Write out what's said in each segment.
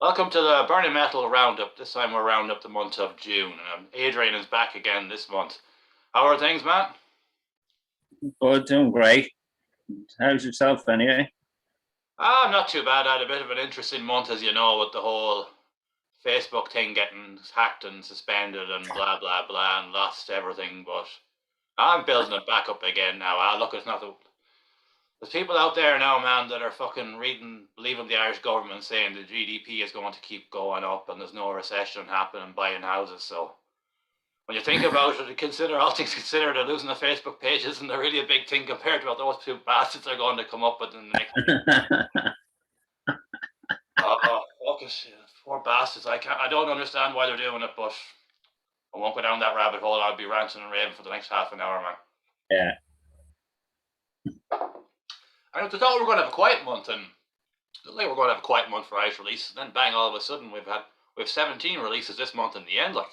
Welcome to the Burning Metal Roundup. This time we're round up the month of June. Adrian is back again this month. How are things, man? Good, doing great. How's yourself anyway? Not too bad. I had a bit of an interesting month, as you know, with the whole Facebook thing getting hacked and suspended and blah, blah, blah, and lost everything. But I'm building it back up again now. Look, it's not the. There's people out there now, man, that are fucking believing the Irish government saying the GDP is going to keep going up and there's no recession happening, buying houses. So when you think about it, consider all things considered, they're losing the Facebook page isn't really a big thing compared to what those two bastards are going to come up with in the next. Oh, focus, poor bastards! I don't understand why they're doing it, but I won't go down that rabbit hole. I'll be ranting and raving for the next half an hour, man. Yeah, I thought we were going to have a quiet month, and it looked like we're going to have a quiet month for Irish releases. And then bang, all of a sudden we have 17 releases this month in the end. Like,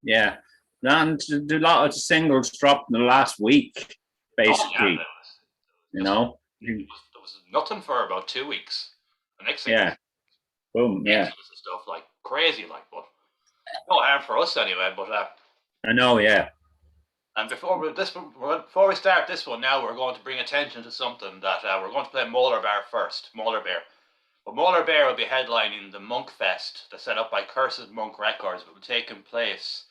yeah. And a lot of singles dropped in the last week, oh yeah, basically. You just know? there was nothing for about 2 weeks. The next thing Yeah, boom, yeah. stuff like crazy, like, but no harm for us anyway. But I know, yeah. and before we start this one, now we're going to bring attention to something that we're going to play Molar Bear first. Molar Bear. But Molar Bear will be headlining the Monk Fest that's set up by Cursed Monk Records, but will taking place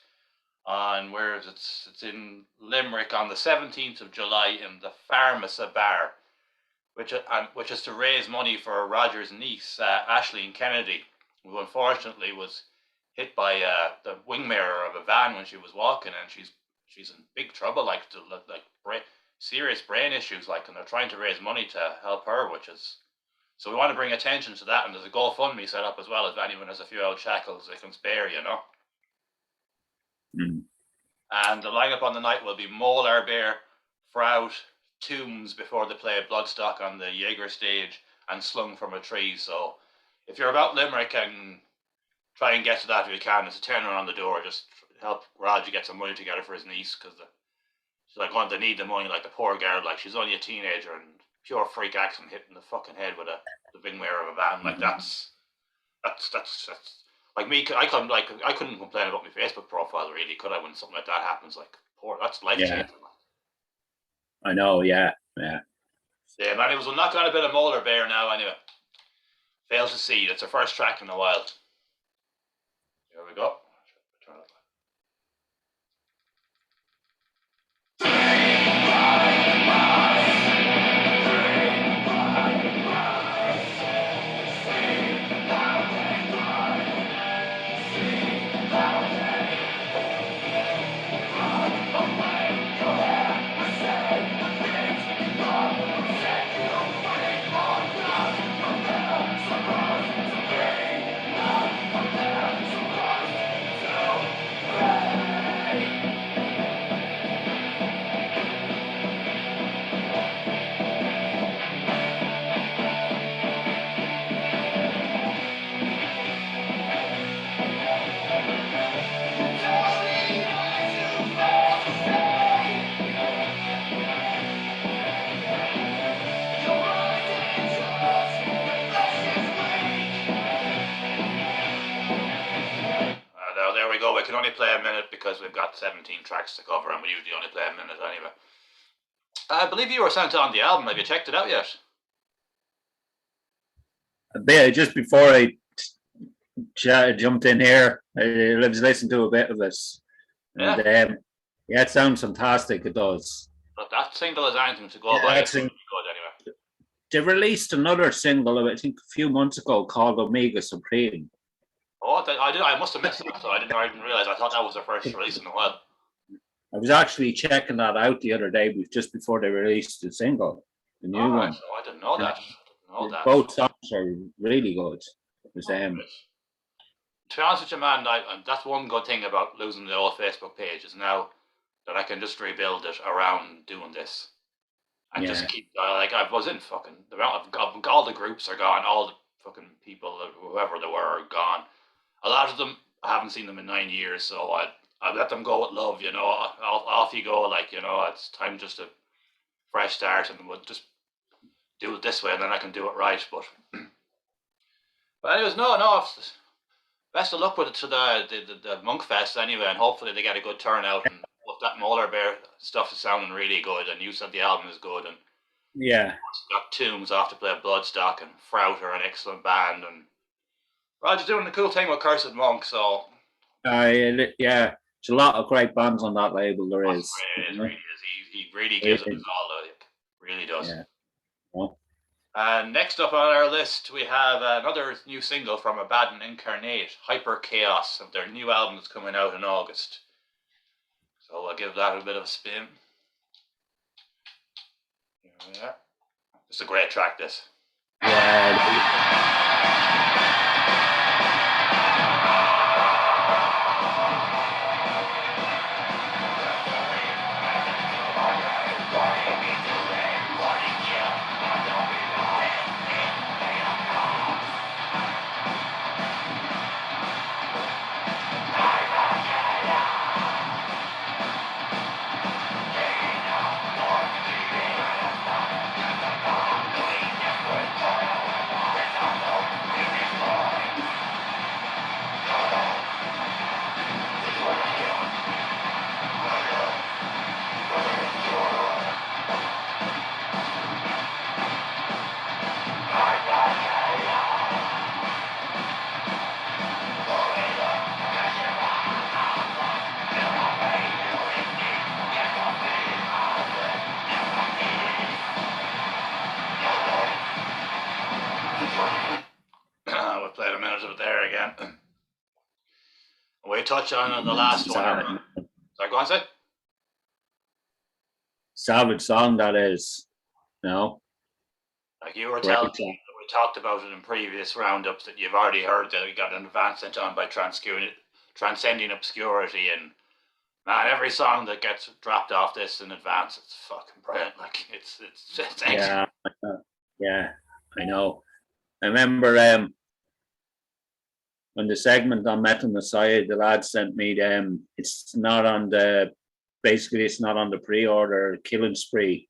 on where is it? It's in Limerick on the 17th of July in the Pharmacy Bar, which is to raise money for Roger's niece, Ashleen Kennedy, who unfortunately was hit by the wing mirror of a van when she was walking, and she's in big trouble, serious brain issues, like, and they're trying to raise money to help her, which is so we want to bring attention to that, and there's a GoFundMe set up as well if anyone has a few old shackles they can spare, you know. Mm. And the lineup on the night will be Molar Bear, Frout, Tombs before they play Bloodstock on the Jaeger stage, and Slung from a Tree. So if you're about Limerick and try and get to that if you can, it's a tenner on the door. Just help Roger get some money together for his niece, because she's like going to need the money, like the poor girl, like she's only a teenager and pure freak accident hitting the fucking head with the big mirror of a van. Like that's like me. I couldn't complain about my Facebook profile, really, could I? When something like that happens, like, poor, that's life Yeah, changing. I know, yeah, yeah. Yeah, man, it was, we'll knock on a bit of Molar Bear now anyway. Fail to see. That's our first track in a while. Here we go. Turn it up. There we go. We can only play a minute because we've got 17 tracks to cover, and we usually only play a minute anyway. I believe you were sent on the album. Have you checked it out yet? Just before I jumped in here, I was listening to a bit of it. And Yeah. yeah, it sounds fantastic. It does. But that single is anything to go Yeah, by. It's really good anyway. they released another single, I think, a few months ago called Omega Supreme. Oh, I did. I must have missed that. So I didn't realize. I thought that was their first release in a while. I was actually checking that out the other day, just before they released the single, the new one. So I didn't know that. Both songs are really good. To be honest with you, man, that's one good thing about losing the old Facebook page is now that I can just rebuild it around doing this and just keep like I was in fucking all the groups are gone, all the fucking people, whoever they were, are gone. A lot of them I haven't seen them in 9 years, so I let them go with love, you know. Off you go, like, you know. It's time just to fresh start, and we'll just do it this way, and then I can do it right. But But anyways, no. Best of luck with it to the Monk Fest anyway, and hopefully they get a good turnout. And hope that Molar Bear stuff is sounding really good, and you said the album is good, and Yeah, got Tombs off to play Bloodstock, and Frout are an excellent band, and Roger's doing the cool thing with Cursed Monk, so yeah. There's a lot of great bands on that label. There oh, is. it really is. He really gives it his Really, all, like, really does. yeah. Well, And next up on our list, we have another new single from Abaddon Incarnate, Hyper Chaos, of their new album that's coming out in August. So I'll give that a bit of a spin. Yeah. It's a great track, this. yeah. We played a minute of it there again. We touch on the last one. Sorry, go on, say. Savage song that is. No. Like you were telling me, we talked about it in previous roundups that you've already heard that we got an advance sent on by Transcending Obscurity, and man, every song that gets dropped off this in advance, it's fucking brilliant. Like it's excellent. Yeah, I know. I remember when the segment on Metal Messiah, the lad sent me them. It's not on the it's not on the pre-order Killing Spree.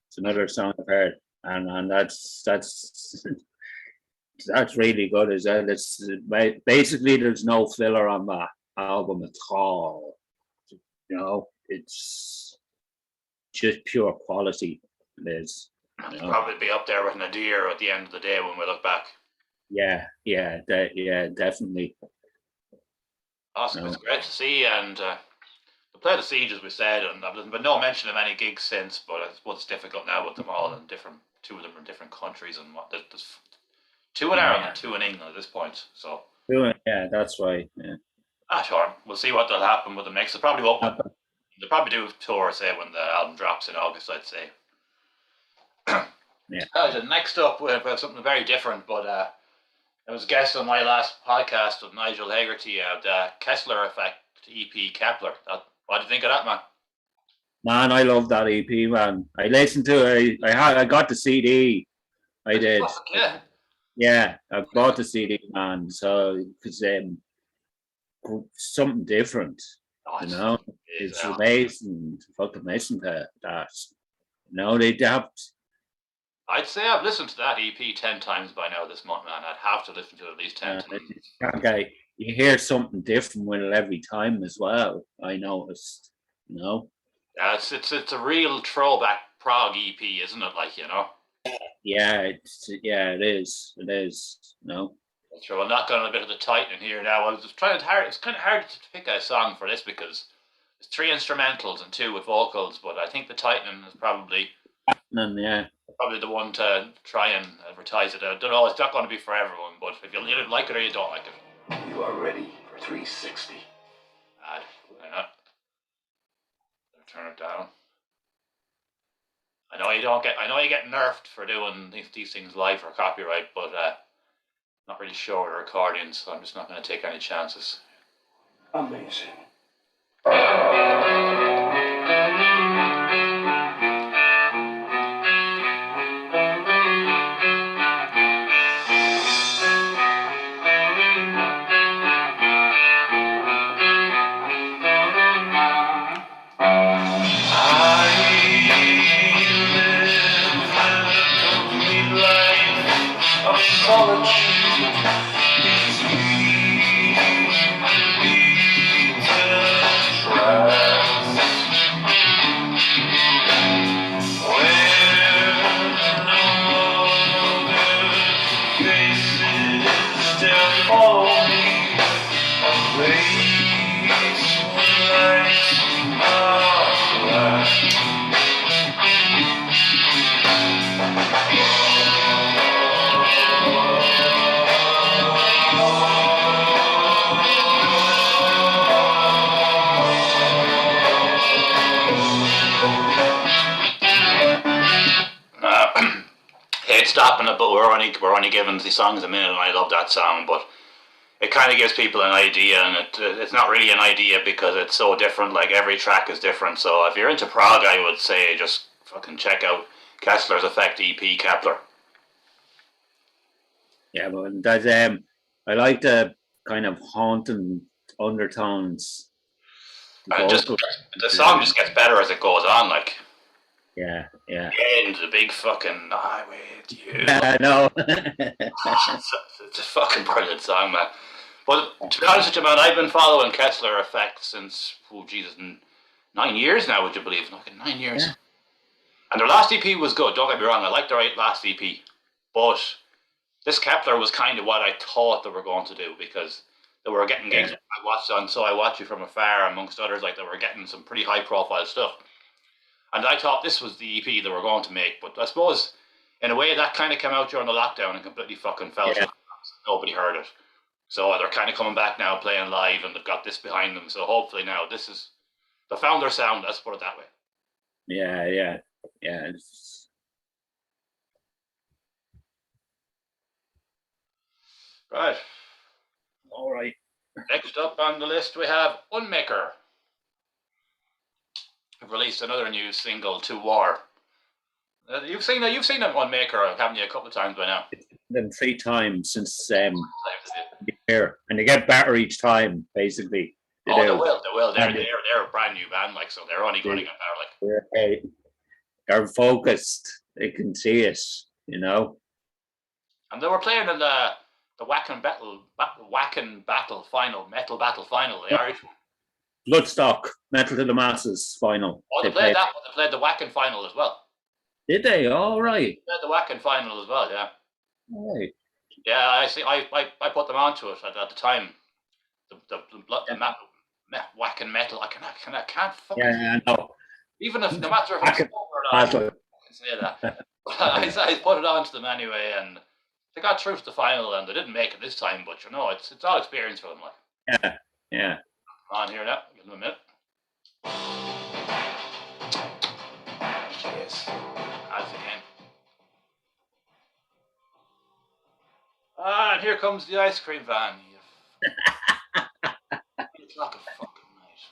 It's another song I've heard, and that's really good as well. It's basically there's no filler on that album at all. You know, it's just pure quality. It is. You know? Probably be up there with Nadir at the end of the day when we look back. Yeah, definitely. Awesome, it's great to see, and we played the Siege as we said, and there's been no mention of any gigs since. But I suppose it's difficult now with them all in two of them in different countries, and there's two in Ireland and two in England at this point. So yeah, that's right. Yeah. Sure. We'll see what will happen with them next. They'll probably do a tour, say, when the album drops in August, I'd say. Yeah. Next up, we have something very different, but I was a guest on my last podcast with Nigel Hegarty, the Kessler Effect EP Kepler. What do you think of that, man? Man, I love that EP, man. I listened to it. I got the CD. I did. Yeah. Yeah, I bought the CD, man. So because something different, you know. It's amazing. Fucking listen to that. You know, they have. I'd say I've listened to that EP 10 times by now this month, man. I'd have to listen to it at least 10 times. Okay, you hear something different with it every time as well. I noticed, you know. Yeah, it's a real throwback prog EP, isn't it? Like, you know. Yeah, it is. It is. No. Sure, we'll knock on a bit of the Titan here now. I was just trying to it's kind of hard to pick a song for this because there's 3 instrumentals and 2 with vocals, but I think the Titan is probably the one to try and advertise it. I don't know, it's not going to be for everyone, but if you like it or you don't like it. You are ready for 360. Why not? Turn it down. I know you get nerfed for doing these things live for copyright, but not really sure with recordings, so I'm just not going to take any chances. Amazing. Solitude. Hate stopping it, but we're only giving the songs a minute, and I love that song. But it kind of gives people an idea, and it's not really an idea because it's so different. Like every track is different. So if you're into prog, I would say just fucking check out Kessler's Effect EP, Kepler. Yeah, but that's I like the kind of haunting undertones. And just the song just gets better as it goes on. Like yeah. and the big fucking I with you. I know. It's a fucking brilliant song, man. But to be honest with you, man, I've been following Kessler Effect since 9 years now. Would you believe? Like 9 years. Yeah. And their last EP was good. Don't get me wrong. I liked their last EP, but this Kepler was kind of what I thought they were going to do because they were getting gigs. Yeah. I watched on So I Watch You From Afar, amongst others. Like they were getting some pretty high profile stuff, and I thought this was the EP they were going to make. But I suppose in a way that kind of came out during the lockdown and completely fucking fell flat. Nobody heard it. So they're kind of coming back now, playing live, and they've got this behind them. So hopefully now they found their sound. Let's put it that way. Yeah. Right. All right. Next up on the list we have Unmaker. Have released another new single, To War. You've seen them Unmaker, haven't you, a couple of times by now? Them 3 times since the year, and they get better each time, basically. They will. They're a brand new band, like, so they're only going to get better, like. They're focused. They can see it, you know. And they were playing in the Wacken Battle Final, Metal Battle Final, the Irish one. Bloodstock, Metal to the Masses final. Oh, they played that, but they played the Wacken Final as well. Did they? All right. They played the Wacken Final as well, yeah. All right. Yeah, I see. I put them onto it at the time. The Wacken Metal. I can't fucking. Yeah, I know. Even if no matter if it's over or not, I can say that. I put it on to them anyway, and they got through to the final, and they didn't make it this time. But it's all experience for them, like. Yeah. Come on here now. Give them a minute. Jeez, ads again. And here comes the ice cream van. 8 o'clock of fucking night.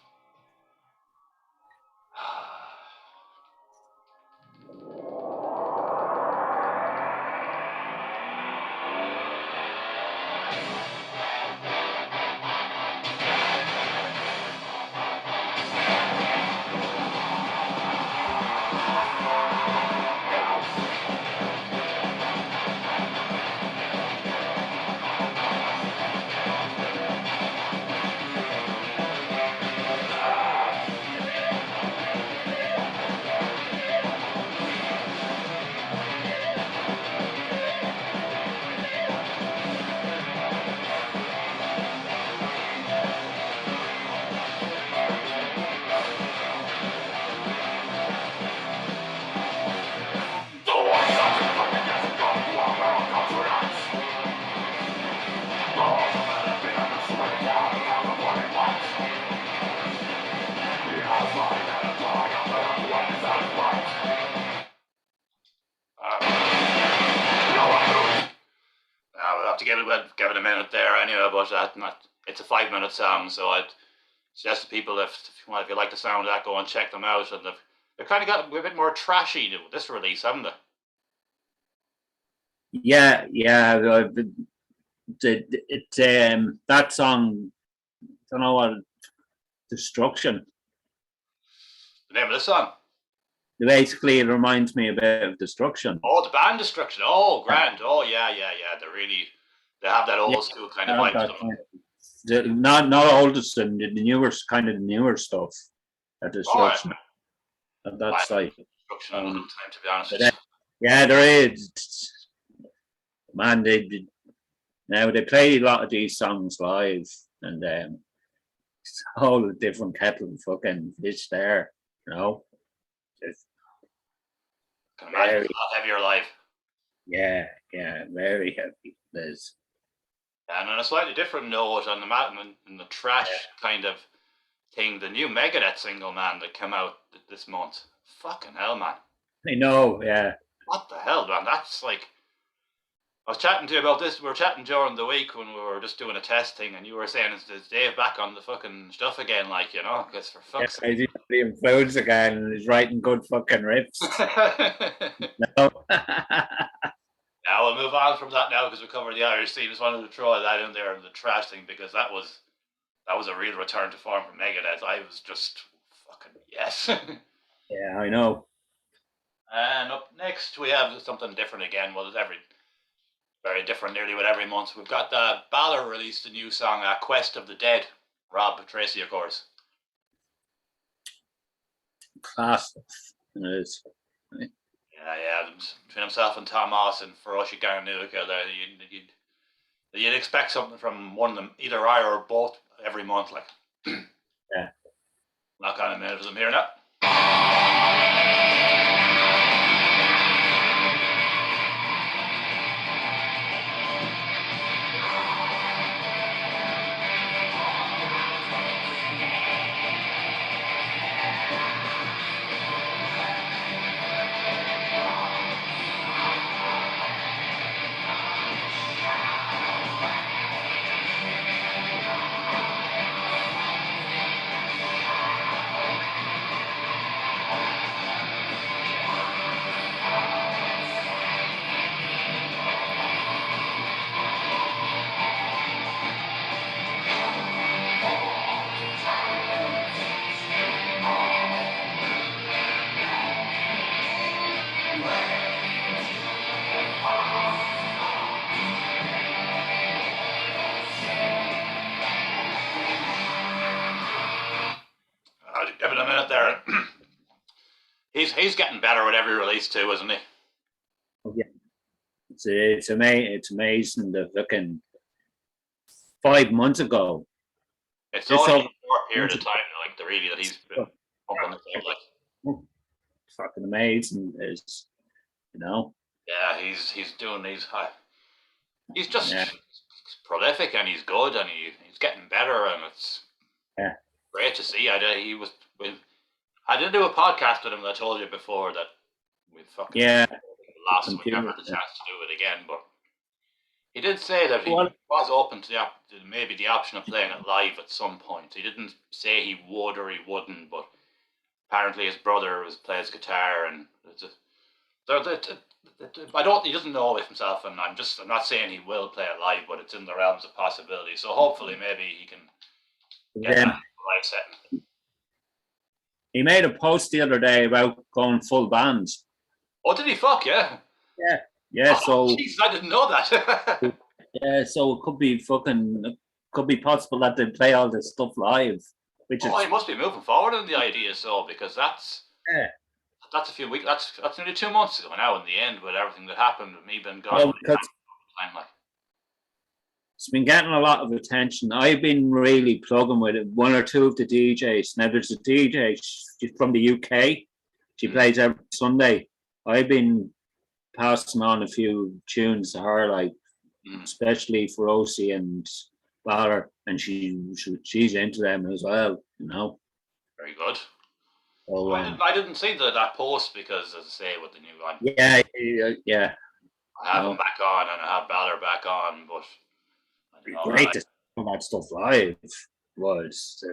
We'll have to give it a minute there anyway, but it's a 5-minute song, so I'd suggest to people if you like the sound of that, go and check them out. And they've kind of got a bit more trashy with this release, haven't they? Yeah. That song, I don't know what, Destruction. The name of this song? Basically, it reminds me a bit of Destruction. Oh, the band Destruction. Oh, grand. Oh, yeah. They're really They have that Yeah, old school kind of not vibe to that them. kind not oldest and the newer kind of newer stuff. That Oh, destruction. I That's haven't like construction in a long time, to be honest but with you. yeah, there is. Man, now they play a lot of these songs live, and it's a whole different kettle of fucking fish there. You know, it's I can imagine it's very a lot heavier live. yeah, very heavy. There's And on a slightly different note, on the in the trash kind of thing, the new Megadeth single, man, that came out this month. Fucking hell, man. I know, yeah. What the hell, man? That's like. I was chatting to you about this. We were chatting during the week when we were just doing a test thing, and you were saying, is Dave back on the fucking stuff again? Like, you know, because for Yeah, fuck's sake. he's the influence again and he's writing good fucking riffs. No. Now we'll move on from that now because we covered the Irish scene. Just wanted to throw that in there in the trash thing because that was a real return to form for Megadeth. I was just fucking yes. Yeah, I know. And up next we have something different again. Well, it's very different nearly with every month. We've got Balor released a new song, Quest of the Dead. Rob Tracy, of course. Class. It is. Yeah. Between himself and Tom Moss and Feroci Garnuka, there you'd expect something from one of them, either I or both, every month. Like, Yeah. Knock on a minute of them here now. I'll give it a minute there. He's getting better with every release too, isn't he? Oh, yeah. It's amazing. It's amazing. The fucking 5 months ago. It's This only a all short period of time, like the really that he's been pumping himself. Like, fucking amazing. Is yeah, he's doing he's just yeah, prolific and he's good and he's getting better and it's yeah, great to see. I did do a podcast with him that I told you before that we fucking yeah. lost and we never Computer. had the chance to do it again. But he did say that he Well, was open to maybe the option of playing it live at some point. He didn't say he would or he wouldn't, but apparently his brother plays guitar and it's I don't. He doesn't know it himself, and I'm not saying he will play it live, but it's in the realms of possibility. So hopefully, maybe he can get that live setting. he made a post the other day about going full band. Oh, did he? Fuck yeah! Yeah. Oh, So jeez, I didn't know that. yeah, so it could be possible that they play all this stuff live, which is Oh, he must be moving forward in the idea, so because that's yeah. a few weeks. That's nearly 2 months ago now. In the end, with everything that happened, with me being gone, Well, because time like. it's been getting a lot of attention. I've been really plugging with it. One or two of the DJs. Now there's a DJ from the UK. She plays every Sunday. I've been passing on a few tunes to her, like especially for Osi and Balor, and she's into them as well. Very good. So, I didn't see that post because, as I say, with the new one, yeah. I have him back on and I have Balor back on, but It'd be great to see that stuff live. Was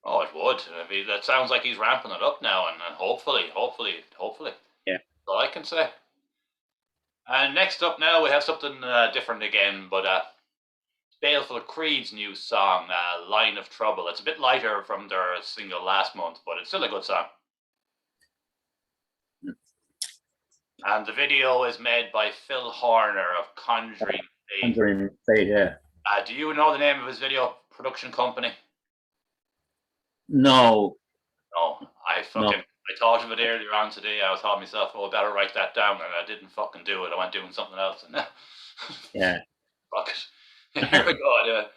Oh, it would. I mean, that sounds like he's ramping it up now, and hopefully. Yeah. That's all I can say. And next up now, we have something different again, but Baleful Creed's new song, Line of Trouble. It's a bit lighter from their single last month, but it's still a good song. And the video is made by Phil Horner of Conjuring Andrew Fate, yeah. Do you know the name of his video production company? No, No, I no. thought of it earlier on today. I thought myself, oh, I better write that down, and I didn't fucking do it. I went doing something else, and Yeah. fuck it. Here we go. Yeah.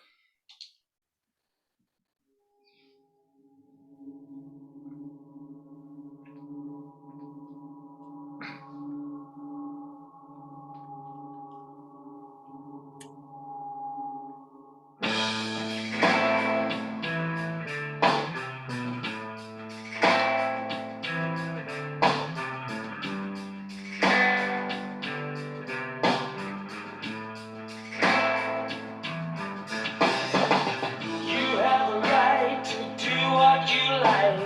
You have a right to do what you like.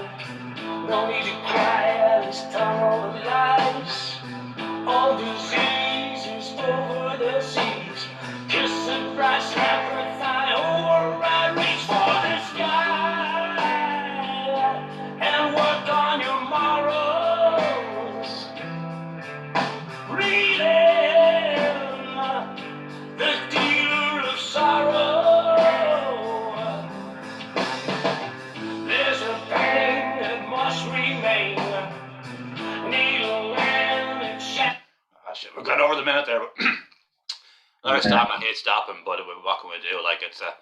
No need to cry at this tunnel of lies. All diseases over the seas. Kiss the bright snapper thigh override. Reach for the sky and work on your morals. Reading the dealer of sorrow. There's a pain that must remain. Needle and shadow. Ah, shit, we're going over the minute there. But another stop. I hate stopping, but what can we do? Like it's a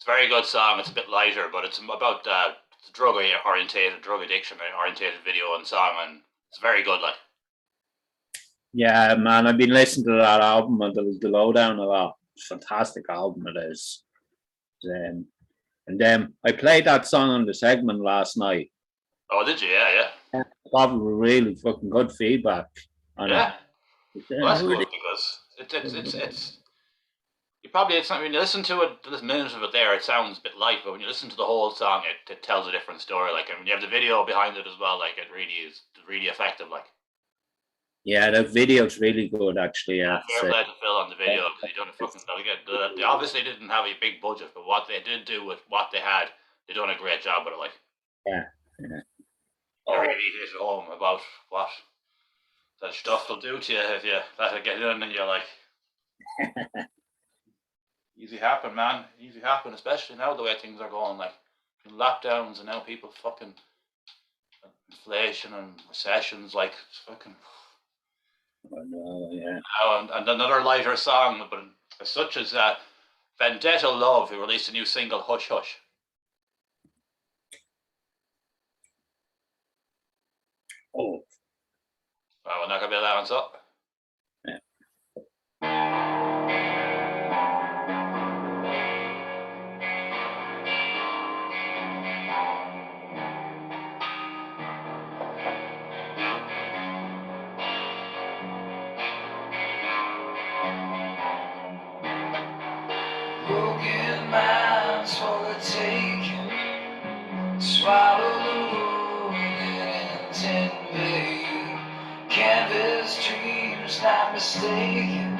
very good song. It's a bit lighter, but it's about drug addiction orientated video and song, and it's very good. Like. Yeah, man, I've been listening to that album and the Lowdown a lot. It's a fantastic album it is. And then I played that song on the segment last night. Oh, did you? Yeah. Probably really fucking good feedback on Yeah. it. Well, that's good because it's you probably it's not when you listen to it this minute of it there it sounds a bit light, but when you listen to the whole song it tells a different story. Like and when you have the video behind it as well, like it really is really effective. Like Yeah, the video's really good actually. Yeah, fair play to Phil on the video because he done a fucking. They obviously didn't have a big budget, but what they did do with what they had, they done a great job with it. Like yeah. they really hit home about what that stuff will do to you if you let it get in and you're like. Easy happen, man. Easy happen, especially now the way things are going. Like lockdowns and now people fucking inflation and recessions. Like it's fucking. Yeah. Oh, and another lighter song, but such as Vendetta Love, who released a new single, Hush Hush. Oh. We're not gonna be allowed to. Broken minds for the taking. Swallow the wounded intent vague. Canvas dreams not mistaken.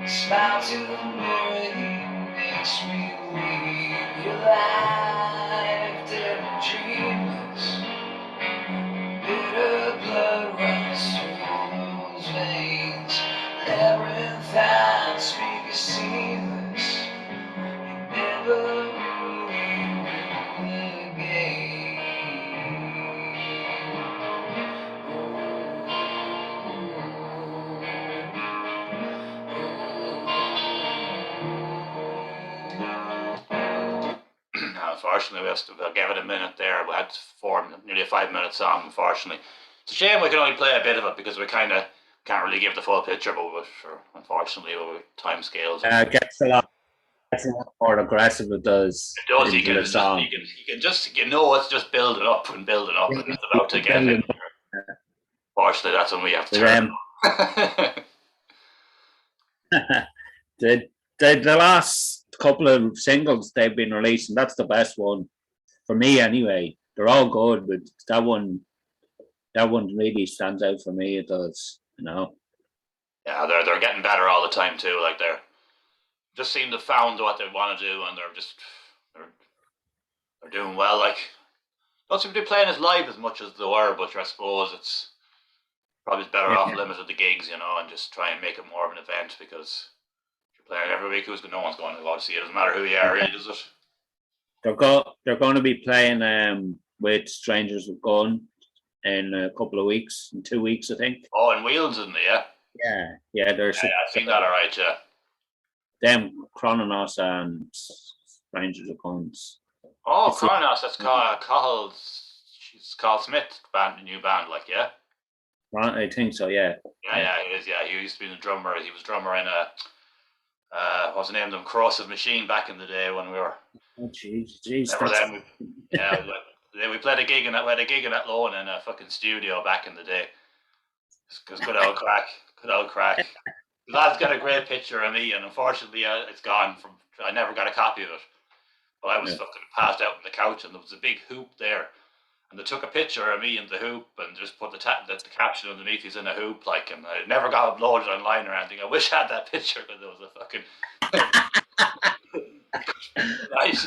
Smile to the mirror, he makes me weep. Your life dead and dreamless. Bitter blood runs through those veins. Labyrinthine speak seamless. You never really win the game. Unfortunately, we'll give it a minute there. We had nearly a 5 minute song. Unfortunately, it's a shame we can only play a bit of it because we kind of can't really give the full picture. But unfortunately, with time scales, it gets a lot more aggressive. It does. It does. You into can the song. just it's just building up and building up, and it's about to get it. Unfortunately, that's when we have to turn. The last couple of singles they've been releasing, that's the best one for me anyway. They're all good, but that one really stands out for me. It does, you know. Yeah, they're getting better all the time too. Like they're just seem to found what they want to do, and they're doing well. Like don't seem to be playing as live as much as they were, but I suppose it's probably better off limited the gigs, you know, and just try and make it more of an event because if you're Playing every week. No one's going to go to see it. Doesn't matter who you are, really, does it? They're going to be playing with Strangers with Gun in a couple of weeks, in 2 weeks, I think. Oh, and Wheels, isn't it? Yeah. Yeah. There's Yeah, I've seen that. All right, yeah. them Chronos and Strangers with Guns. Oh, It's Kronos. That's Carl. She's Carl Smith band, new band, like yeah. I think so. Yeah. Yeah, he is. Yeah, he used to be the drummer. He was drummer in a what's the name of them? Corrosive Machine back in the day when we were. Oh, jeez. Remember them? We played a gig in that. We had a gig in that lawn in a fucking studio back in the day. It's good old crack. Good old crack. The lad's got a great picture of me, and unfortunately, it's gone. I never got a copy of it. But I was fucking passed out on the couch, and there was a big hoop there, and they took a picture of me in the hoop, and just put the caption underneath. He's in a hoop, like, and I never got uploaded online or anything. I wish I had that picture, because it was a fucking nice.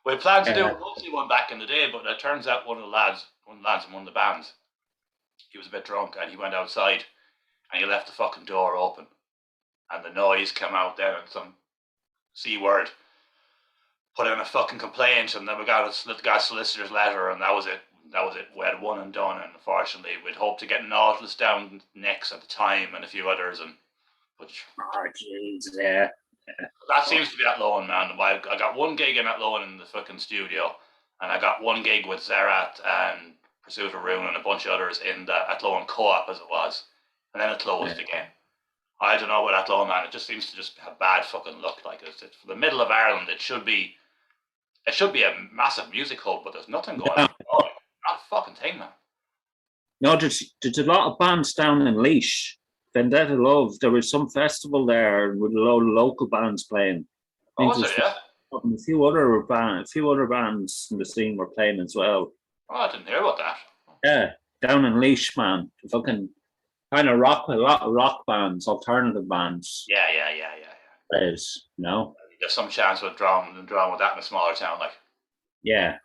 We planned to do a monthly one back in the day, but it turns out one of the lads in one of the bands, he was a bit drunk, and he went outside, and he left the fucking door open, and the noise came out there, and some C word put in a fucking complaint, and then we got a solicitor's letter, and that was it. We had one and done, and unfortunately, we'd hoped to get Nautilus down next at the time, and a few others, but oh, jeez, yeah. That seems to be at Loan, man. I got one gig in at Loan in the fucking studio, and I got one gig with Zerat and Pursuit of Rune and a bunch of others in the at Loan Co-op, as it was, and then it closed again. I don't know about Athlone, man. It just seems to just have bad fucking luck. Like it's for the middle of Ireland, it should be a massive music hub, but there's nothing going on. Oh, not a fucking thing, man. No, there's a lot of bands down in Laois. Vendetta Love. There was some festival there with a load of local bands playing. Oh, was it? Yeah. A few other bands in the scene were playing as well. Oh, I didn't hear about that. Yeah, down in Laois, man. Fucking kind of rock, a lot of rock bands, alternative bands. Yeah. There's, There's some chance with drawing with that in a smaller town, like. Yeah.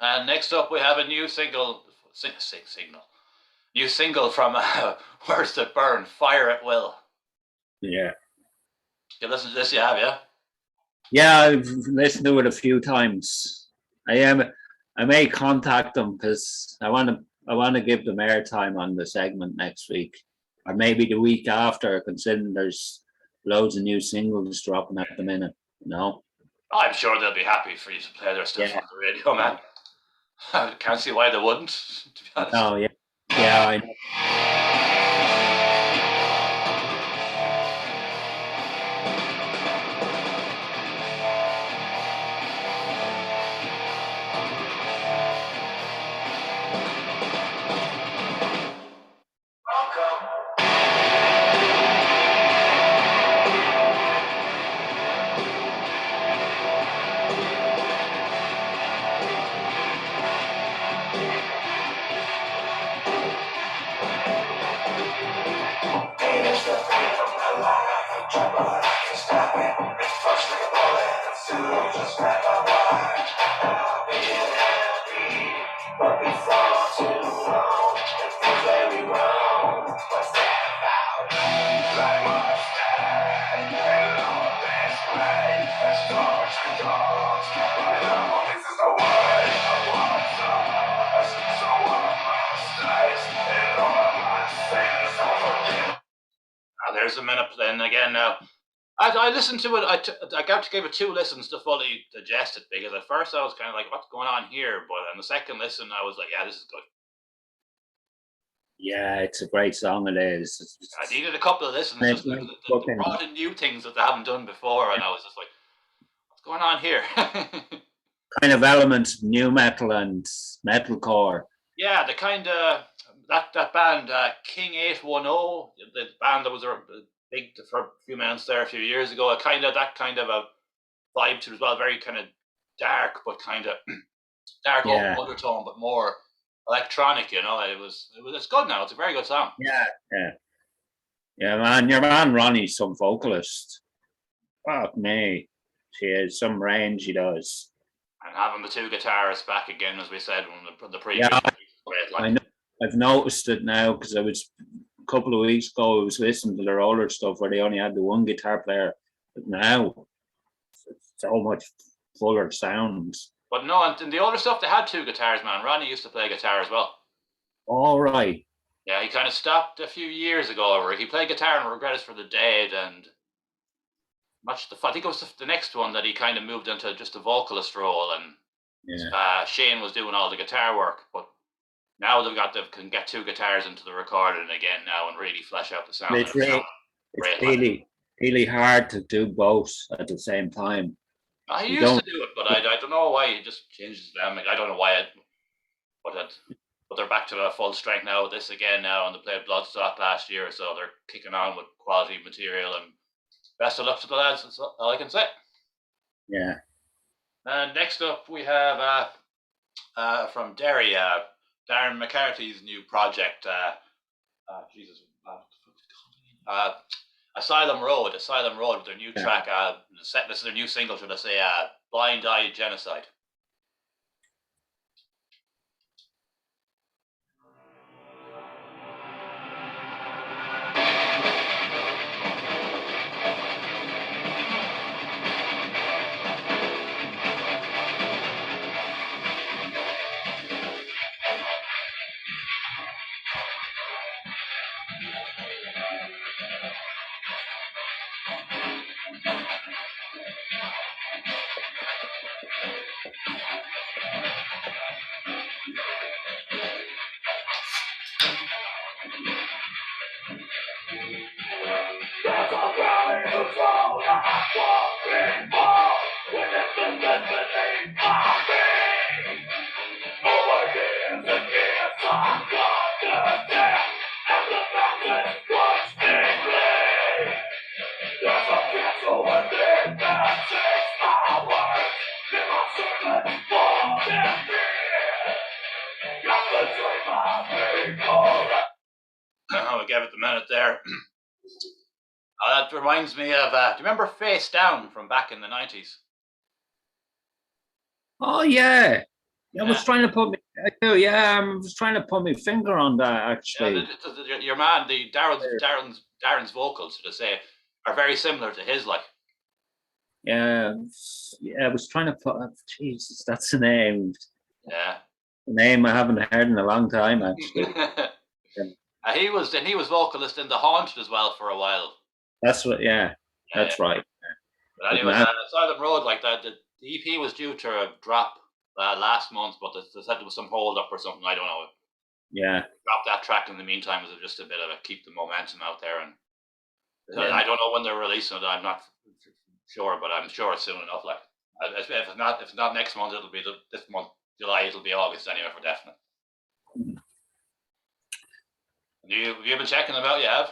And next up, we have a new single. New single from Words That Burn, Fire at Will. Yeah. You listen to this, you have, yeah? Yeah, I've listened to it a few times. I may contact them because I want to give them airtime on the segment next week, or maybe the week after, considering there's loads of new singles dropping at the minute. I'm sure they'll be happy for you to play their stuff on the radio, man. I can't see why they wouldn't, to be honest. Oh, yeah. Yeah, I know. There's a minute, then again now. I listened to it. I got to give it 2 listens to fully digest it, because at first I was kind of like, what's going on here? But on the second listen, I was like, yeah, this is good. Yeah, it's a great song. It is. I needed a couple of listens. Just they brought in new things that they haven't done before, and I was just like, what's going on here? Kind of elements of new metal and metalcore. Yeah, the kind of that band King 810, the band that was big for a few minutes there a few years ago. That kind of a vibe to it as well. Very kind of dark, but kind of dark undertone, but more electronic. It's good now. It's a very good song. Yeah, man. Your man Ronnie's some vocalist. Fuck me, he has some range. He does. And having the 2 guitarists back again, as we said on the previous. Yeah, I know. I've noticed it now because I was couple of weeks ago, I was listening to their older stuff where they only had the one guitar player. But now, it's so much fuller sounds. But no, and in the older stuff, they had two guitars, man. Ronnie used to play guitar as well. All right. Yeah, he kind of stopped a few years ago. He played guitar in Regret Is for the Dead, and I think it was the next one that he kind of moved into just a vocalist role, and Shane was doing all the guitar work. But now they can get two guitars into the recording again now and really flesh out the sound. It's really hard to do both at the same time. He used to do it, but I don't know why he just changes them. I don't know why but they're back to full strength now with this again now, and they played Bloodstock last year, so they're kicking on with quality material, and best of luck to the lads, that's all I can say. Yeah. And next up we have from Derry, Darren McCarthy's new project, Asylum Road, with their new track, this is their new single, should I say, Blind Eye Genocide. We gave it the minute there. That reminds me of, do you remember Face Down from back in the 90s? Oh, yeah. I was trying to put my finger on that, actually. Yeah, your man, Darren's vocals, to say, are very similar to his, like. Yeah, I was trying to put, Jesus, that's the name. Yeah. The name I haven't heard in a long time, actually. He was vocalist in The Haunted as well for a while. That's what, that's right. But anyway, Asylum Road, like that, the EP was due to drop last month, but they said there was some hold up or something. I don't know. Yeah. Dropped that track in the meantime. Was just a bit of a keep the momentum out there, and I don't know when they're releasing it. I'm not sure, but I'm sure it's soon enough. Like if it's not next month, it'll be this month, July. It'll be August anyway for definite. Have you been checking them out? You have?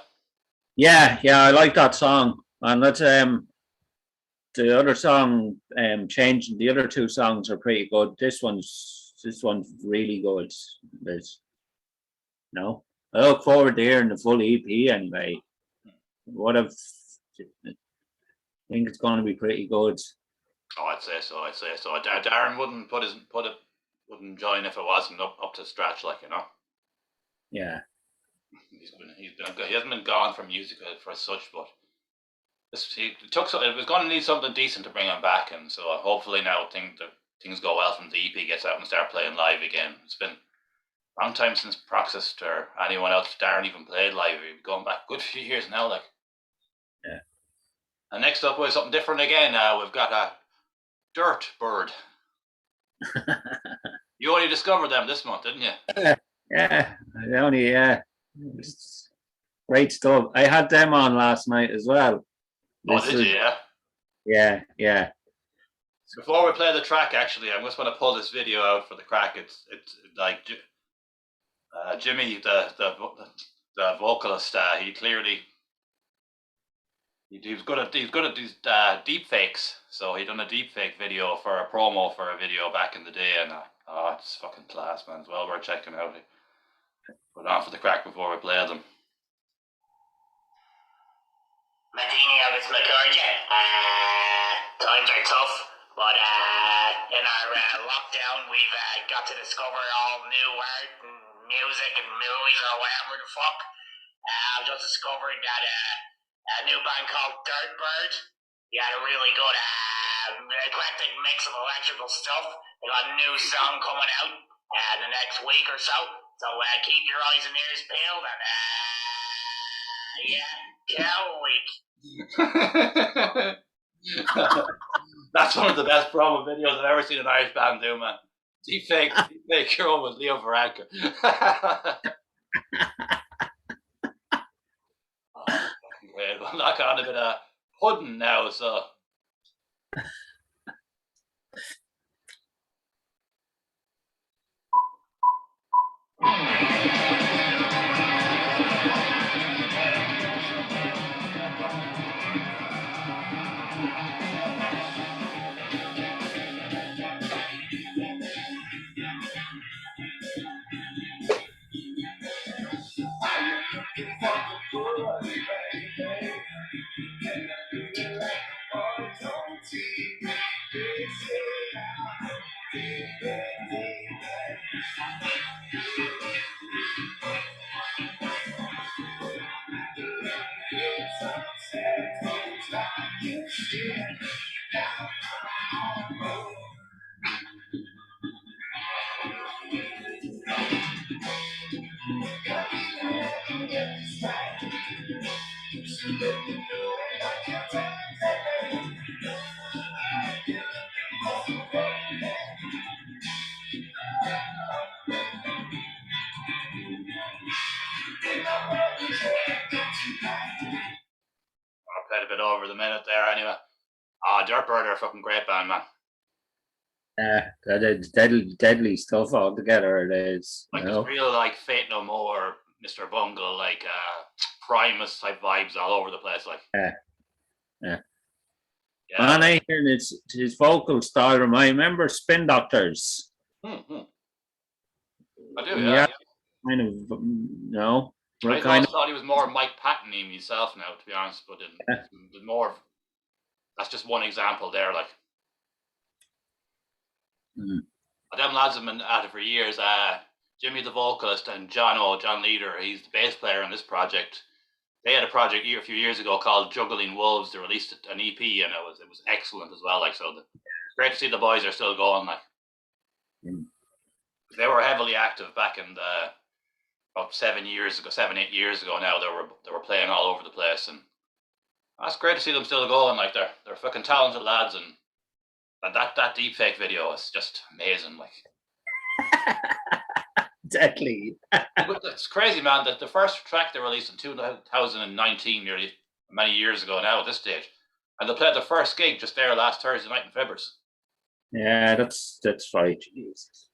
Yeah, I like that song, and that's the other song. Changing the other two songs are pretty good. This one's really good. I look forward to hearing the full EP anyway. I think it's going to be pretty good. Oh, I'd say so. Darren wouldn't join if it wasn't up to scratch, like, you know. Yeah. He hasn't been gone from music for such, but it was going to need something decent to bring him back, and so hopefully now things go well from the EP gets out and start playing live again. It's been a long time since Proxist or anyone else, Darren, even played live. We've gone back a good few years now, like. Yeah. And next up was something different again. We've got a Dirt Bird. You only discovered them this month, didn't you? Yeah. Great stuff. I had them on last night as well. Did you? Yeah. Yeah. Before we play the track, actually, I just want to pull this video out for the crack. It's like Jimmy, the vocalist. He clearly he's good at these deep fakes. So he done a deep fake video for a promo for a video back in the day, and it's fucking class, man. It's well worth checking out. Put on for the crack before we play them. Martini of its Macordia. Times are tough, but in our lockdown, we've got to discover all new art and music and movies or whatever the fuck. I've just discovered that a new band called Dirt Bird. They had a really good eclectic mix of electrical stuff. They got a new song coming out the next week or so. So keep your eyes and ears peeled and Cow Week. That's one of the best promo videos I've ever seen an Irish band do, man. Deep fake hero with Leo Varadkar. Great. We'll knock on a bit of pudding now, so. I played a bit over the minute there anyway. Dirt Bird are a fucking great band, man. That is deadly stuff altogether. It is. Like there's real like Fate No More, Mr. Bungle, like Primus type vibes all over the place. Like man, I hear his vocal style. I remember Spin Doctors. I do, yeah. Kind of, no. I always thought he was more Mike Patton-y himself now, to be honest, but more. That's just one example there, like. Them lads have been at it for years. Jimmy the vocalist and John Leader, he's the bass player on this project. They had a project a few years ago called Juggling Wolves. They released an EP and it was excellent as well. Like it's great to see the boys are still going. Like they were heavily active back in about 7, 8 years ago. Now they were playing all over the place, and that's great to see them still going. Like they're fucking talented lads, and that deep fake video is just amazing. Like deadly. It's crazy, man. That the first track they released in 2019, nearly many years ago now at this stage, and they played the first gig just there last Thursday night in February. Yeah, that's right. Jesus.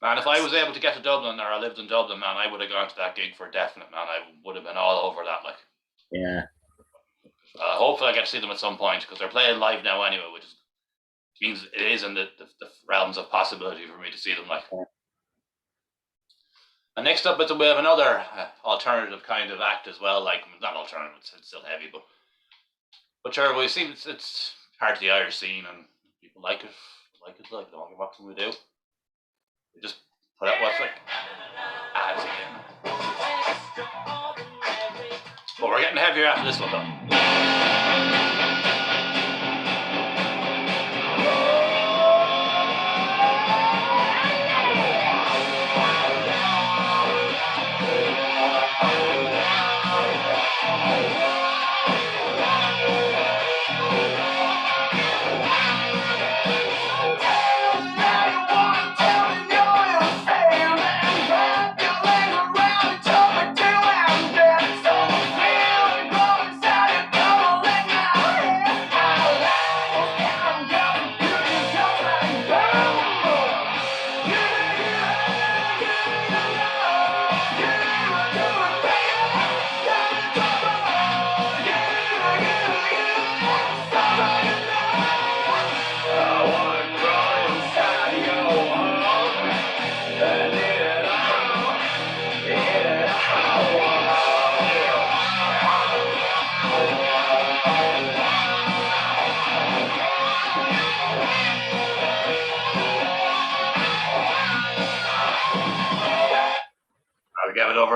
Man, if I was able to get to Dublin or I lived in Dublin, man, I would have gone to that gig for definite, man. I would have been all over that, like. Yeah. Hopefully I get to see them at some point because they're playing live now anyway, which means it is in the realms of possibility for me to see them, like. Yeah. And next up, we have another alternative kind of act as well, like, not alternative, it's still heavy, but sure, we've seen it's part of the Irish scene and people like it, like, don't give what can we do? We just put out what's like ads again. But we're getting heavier after this one though.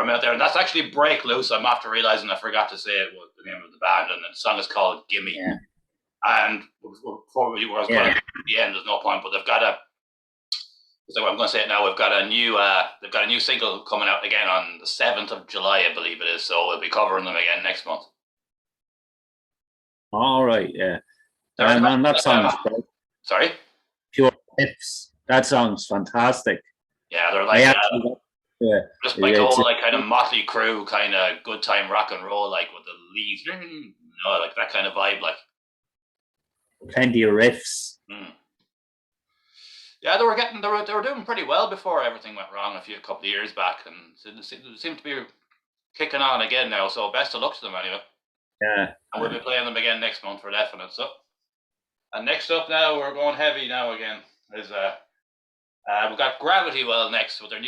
them out there, and that's actually Break Loose. I'm after realizing I forgot to say it was the name of the band, and the song is called Gimme. Yeah. And before we were going at the end, there's no point, but they've got a. So I'm going to say it now. We've got a new. They've got a new single coming out again on the 7th of July, I believe it is. So we'll be covering them again next month. All right, yeah. Man, that song's great. Sorry? Pure Hips. That song's fantastic. Yeah, they're like yeah, just like old, like kind of Motley Crue, kind of good time rock and roll, like with the leads, like that kind of vibe, like plenty of riffs. Yeah, they were doing pretty well before everything went wrong a couple of years back, and they seem to be kicking on again now. So best of luck to them anyway. Yeah, and we'll be playing them again next month for definite. So, and next up now we're going heavy now again. Is we've got Gravity Well next with they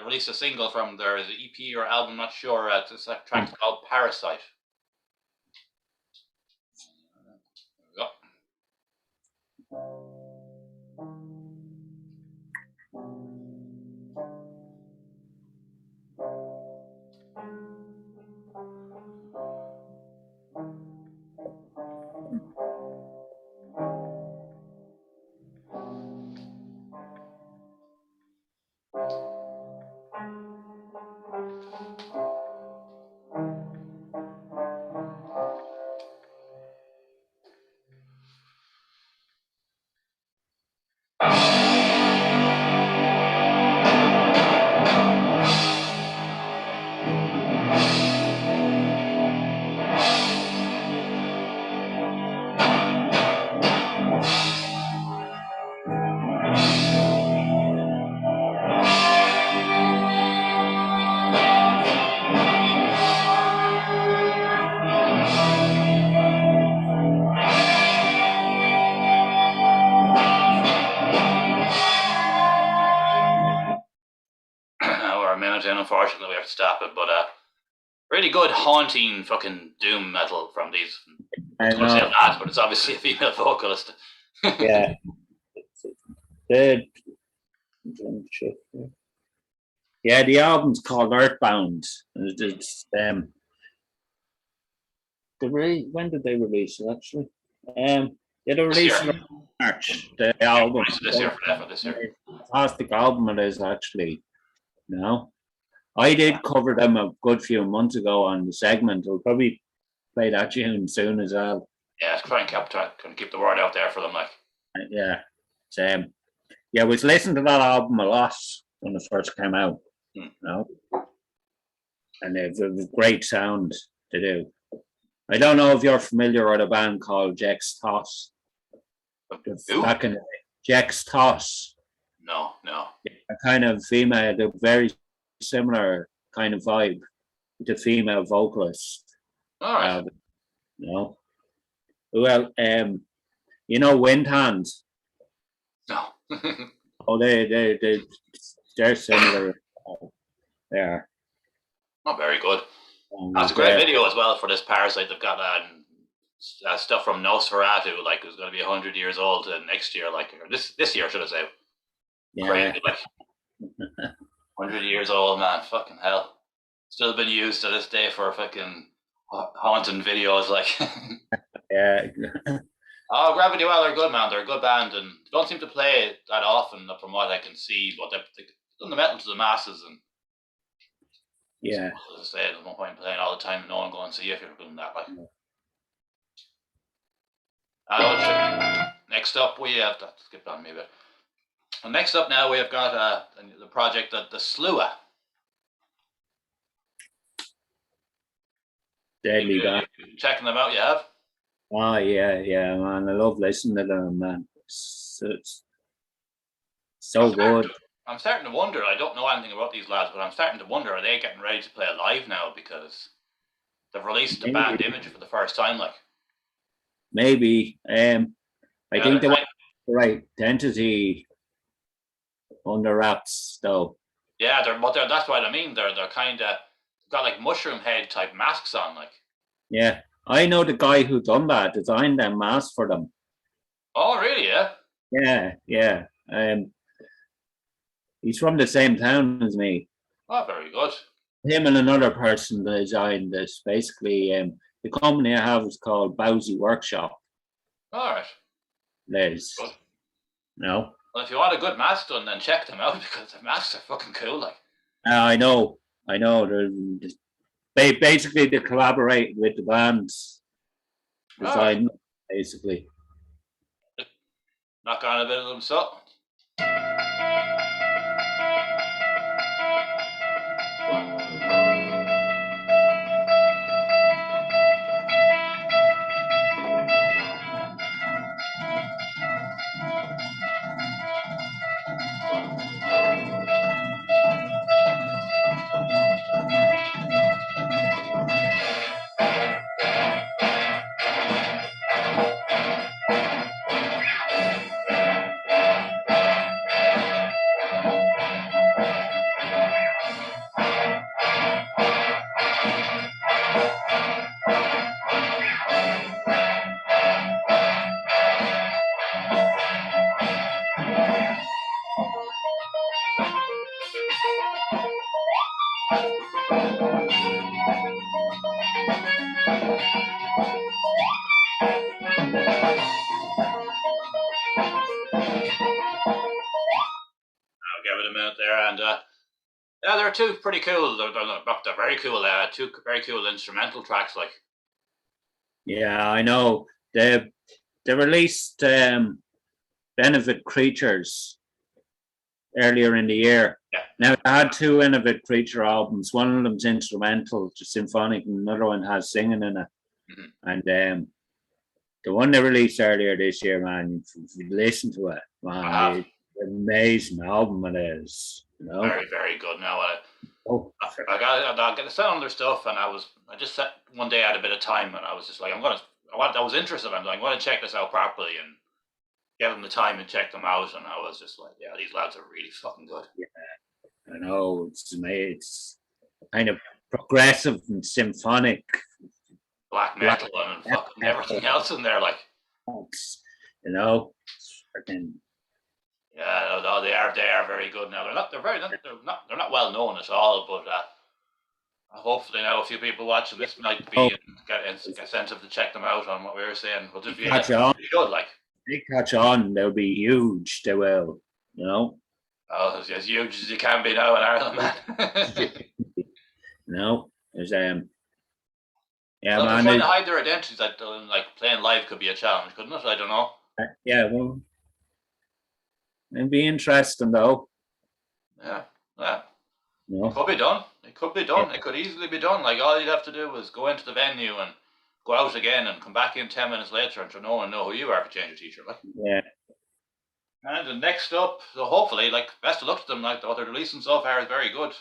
released a single from their EP or album, not sure. It's a track called Parasite. There we go. Unfortunately, we have to stop it, but really good haunting fucking doom metal from these. I was going to say that, but it's obviously a female vocalist. Yeah. Yeah, the album's called Earthbound. It's when did they release it actually? They released it in March. The album. This year. Fantastic album it is actually. No. I did cover them a good few months ago on the segment. We'll probably play that tune soon as well. Yeah, try and keep the word out there for them, like. Yeah, I was listening to that album a lot when it first came out. You know? And it was great sound to do. I don't know if you're familiar with a band called Jex Toss. Back in the day. Jex Toss. No. A kind of female, they're very similar kind of vibe with the female vocalist. All right. Well, Windhand. No. Oh, they're similar. There. Not very good. That's a great video as well for this Parasite. They've got stuff from Nosferatu, like who's going to be 100 years old next year, like or this year, should I say? Yeah. Crazy, like 100 years old, man. Fucking hell. Still been used to this day for fucking haunting videos, like. Yeah. Oh, Gravity Well are good, man. They're a good band, and they don't seem to play it that often, from what I can see. But they've done the metal to the masses, and yeah. As I say, there's no point in playing all the time and no one going to see you if you're doing that. Like. Next up, we have to skip on me a bit. And next up now, we have got the project the Slua. Deadly band. Checking them out, you have? Oh yeah, man. I love listening to them, man. It's so good. I'm starting to wonder. I don't know anything about these lads, but I'm starting to wonder: are they getting ready to play live now because they've released the band image for the first time? Like, maybe. I think they want the right identity under wraps, though. Yeah, that's what I mean. They're kind of got like mushroom head type masks on, like. Yeah, I know the guy who done that, designed them masks for them. Oh, really? Yeah. Yeah. He's from the same town as me. Oh, very good. him and another person designed this. Basically, the company I have is called Bowsy Workshop. All right. Liz, Good. no, Well, if you want a good mask done, then check them out because the masks are fucking cool. Like, I know. Basically, they collaborate with the bands, all right, design basically. knock on a bit of them. So, I'll give it a minute there, and yeah, they're two pretty cool. They're very cool. Two very cool instrumental tracks. Like, Yeah, I know. They released Benefit Creatures earlier in the year. Yeah. Now I had two Benefit Creature albums. One of them's instrumental, just symphonic, and another one has singing in it. And the one they released earlier this year, man, if you listen to it, man, it's an amazing album it is. You know? very, very good. Now, Oh, I got to sell on their stuff, and I just sat one day I had a bit of time, and I was just like, I was interested. I'm like, I'm going to check this out properly and give them the time and check them out. And I was just like, yeah, these lads are really fucking good. I know it's kind of progressive and symphonic. Black metal and fucking everything else in there, like, You know, freaking yeah, no, they are very good. Now they're not well known at all, but hopefully now a few people watching this might be get incentive to check them out on what we were saying. But if you catch on. pretty good, like, They catch on, they'll be huge. They will, you know. Oh, as huge as you can be now in Ireland, man. No, there's yeah, Well, man. they're trying to hide their identities. Like playing live could be a challenge, couldn't it? I don't know. Yeah, well, it'd be interesting though. Yeah. No. It could be done. It could be done. It could easily be done. Like, all you'd have to do is go into the venue and go out again and come back in 10 minutes later and no one know who you are to change your t-shirt. Like. Yeah. And the next up, so hopefully, like, best of luck to them. Like, what they're releasing so far is very good.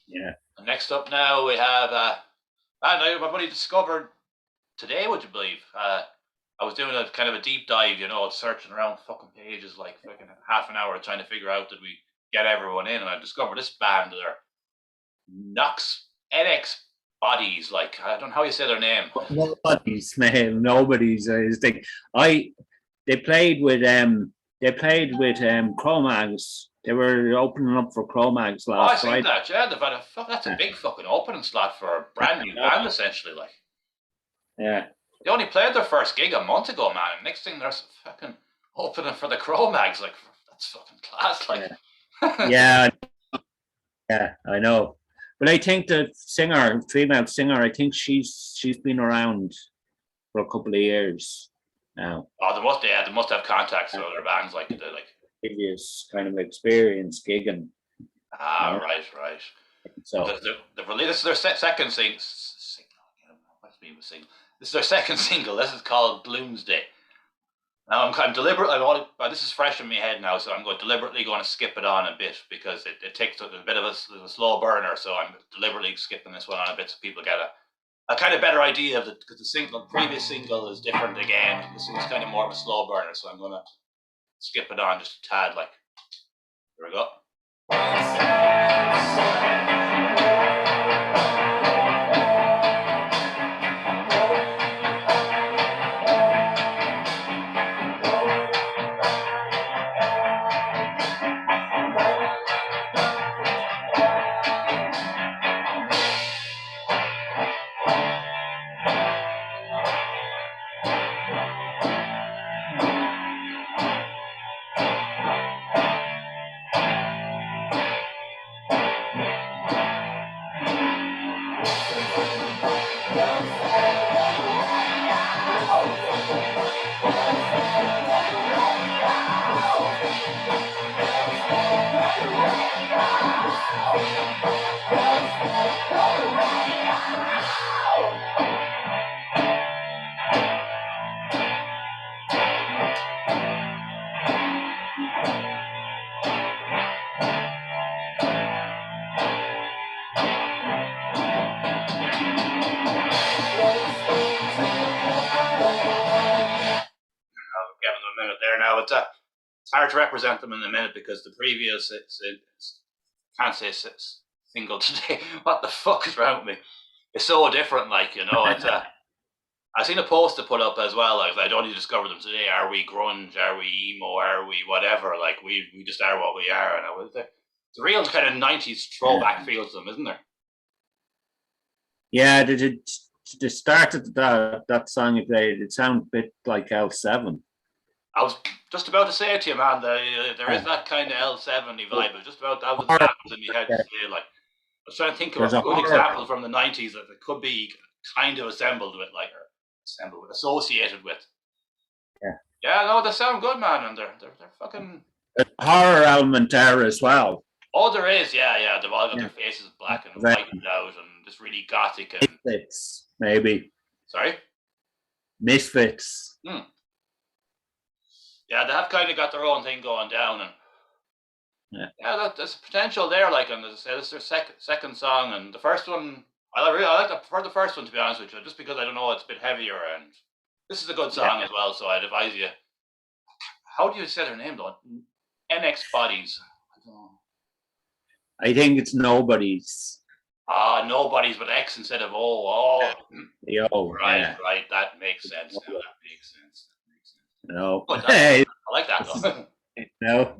Yeah. And next up now we have, and I've only discovered today, would you believe? I was doing a kind of a deep dive, you know, searching around fucking pages, like fucking half an hour trying to figure out did we get everyone in, and I discovered this band. They're NX Bodies, like, I don't know how you say their name. Nobody's, man. Nobody's his thing. They played with Cro-Mags. They were opening up for Cro-Mags last I seen Friday. that. Yeah, they've had that's a big fucking opening slot for a brand new band, essentially. Like, Yeah. they only played their first gig a month ago, man. And next thing, they're fucking opening for the Cro-Mags. Like, that's fucking class. Like, Yeah. Yeah, I know. But I think the female singer, I think she's been around for a couple of years now. Oh, they must have contacts with other bands, like, Previous kind of experience gigging. Ah, right. So They've released their second single. What's me with single? This is their second single. This is called Bloomsday. Now I'm deliberately. This is fresh in my head now, so I'm deliberately going to skip it on a bit because it takes a bit of a slow burner. So I'm deliberately skipping this one on a bit so people get a kind of better idea of because the previous single is different again. This is kind of more of a slow burner, so I'm going to skip it on just a tad. Like, here we go. but it's hard to represent them in a minute because the previous can't say single today. What the fuck is wrong with me? It's so different, like, you know. It's I seen a post to put up as well. Like, I only discovered them today. Are we grunge? Are we emo? Are we whatever? Like, we just are what we are. And it's a real kind of 90s throwback feel to them, isn't there? Yeah, the start of that song you played, it sounded a bit like L7. I was just about to say it to you, man. There is that kind of L70 vibe. It was just about that was what happens in my head today. Like, I was trying to think of a good example from the 90s that it could be kind of assembled with, like, associated with. Yeah, no, they sound good, man, and they're fucking. There's a horror element there as well. Oh, there is, yeah. They've all got their faces black and whitened out, and just really gothic and. Misfits, maybe. Sorry. Misfits. Yeah, they have kind of got their own thing going down, and there's potential there. Like, and as I said, it's their second song, and the first one. I prefer the first one, to be honest with you, just because I don't know, it's a bit heavier, and this is a good song as well. So I'd advise you. How do you say their name though? NX Bodies. I don't know. I think it's Nobody's. Nobody's with X instead of O. Yo, right. That makes sense. No, I like that though. No.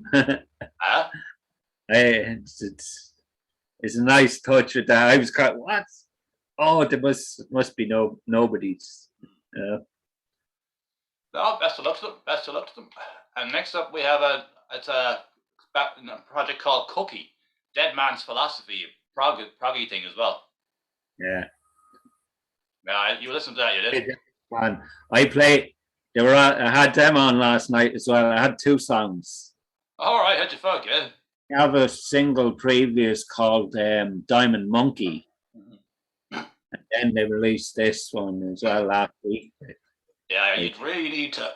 Huh? Hey, it's a nice touch with that. I was kind what? Oh, there must be Nobody's. No, best of luck to them. And next up we have a project called Cookie, Dead Man's Philosophy, proggy thing as well. Yeah. Yeah, you listened to that, you did? Man, I played. I had them on last night as well. I had 2 songs. All right, how'd you fuck, yeah? I have a single previous called Diamond Monkey. And then they released this one as well last week. Yeah, you'd really need to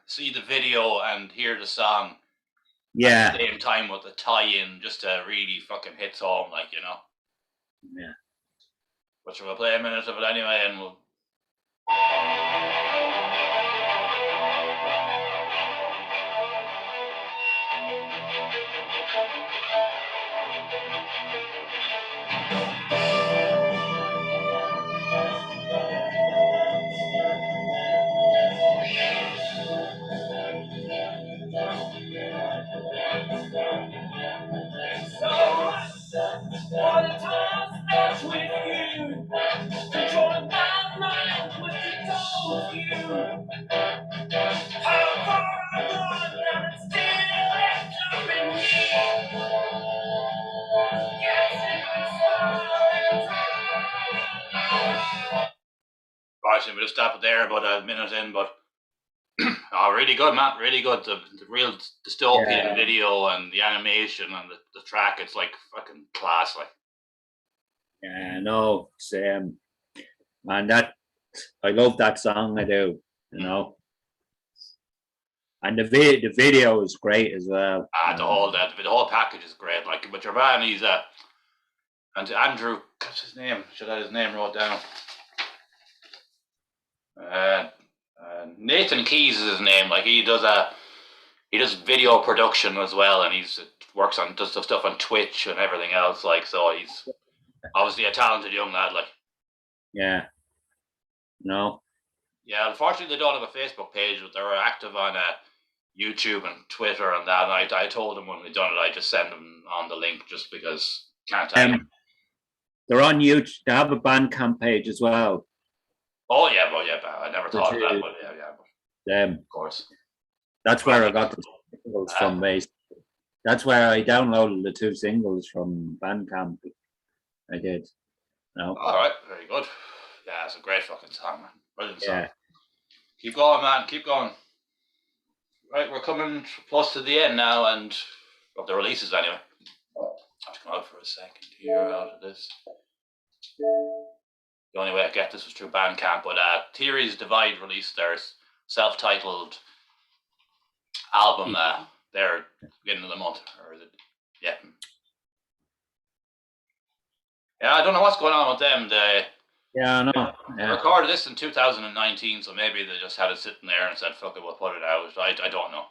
see the video and hear the song Yeah. at the same time with the tie-in just to really fucking hit home, like, you know. Yeah. But we'll play a minute of it anyway, and we'll. Right, we'll just stop it there about a minute in, but really good, man, really good. The real dystopian video and the animation and the track, it's like fucking class, like. Yeah, no, man, that I love that song. I do, you know. And the video is great as well. The whole package is great. Like, but your man, he's and Andrew, what's his name? Should I have his name wrote down? Nathan Keys is his name. Like, he does video production as well, and does stuff on Twitch and everything else. Like, so he's obviously a talented young lad. Like, yeah, no, yeah. Unfortunately, they don't have a Facebook page, but they're active on YouTube and Twitter and that. And I told them when we done it, I just send them on the link just because can't I? They're on YouTube. They have a Bandcamp page as well. Oh yeah, I never thought of that, but yeah. Of course. That's where I got the singles from. Basically, that's where I downloaded the 2 singles from Bandcamp. I did. No. All right, very good. Yeah, it's a great fucking song, man. Brilliant song. Yeah. Keep going, man. Keep going. Right, we're coming close to the end now, and of the releases anyway. I have to come out for a second here out of this. The only way I get this was through Bandcamp, but Theories Divide released their self-titled album there beginning of the month, or is it? Yeah. Yeah, I don't know what's going on with them. Yeah, I know. They recorded this in 2019, so maybe they just had it sitting there and said, "Fuck it, we'll put it out." I don't know.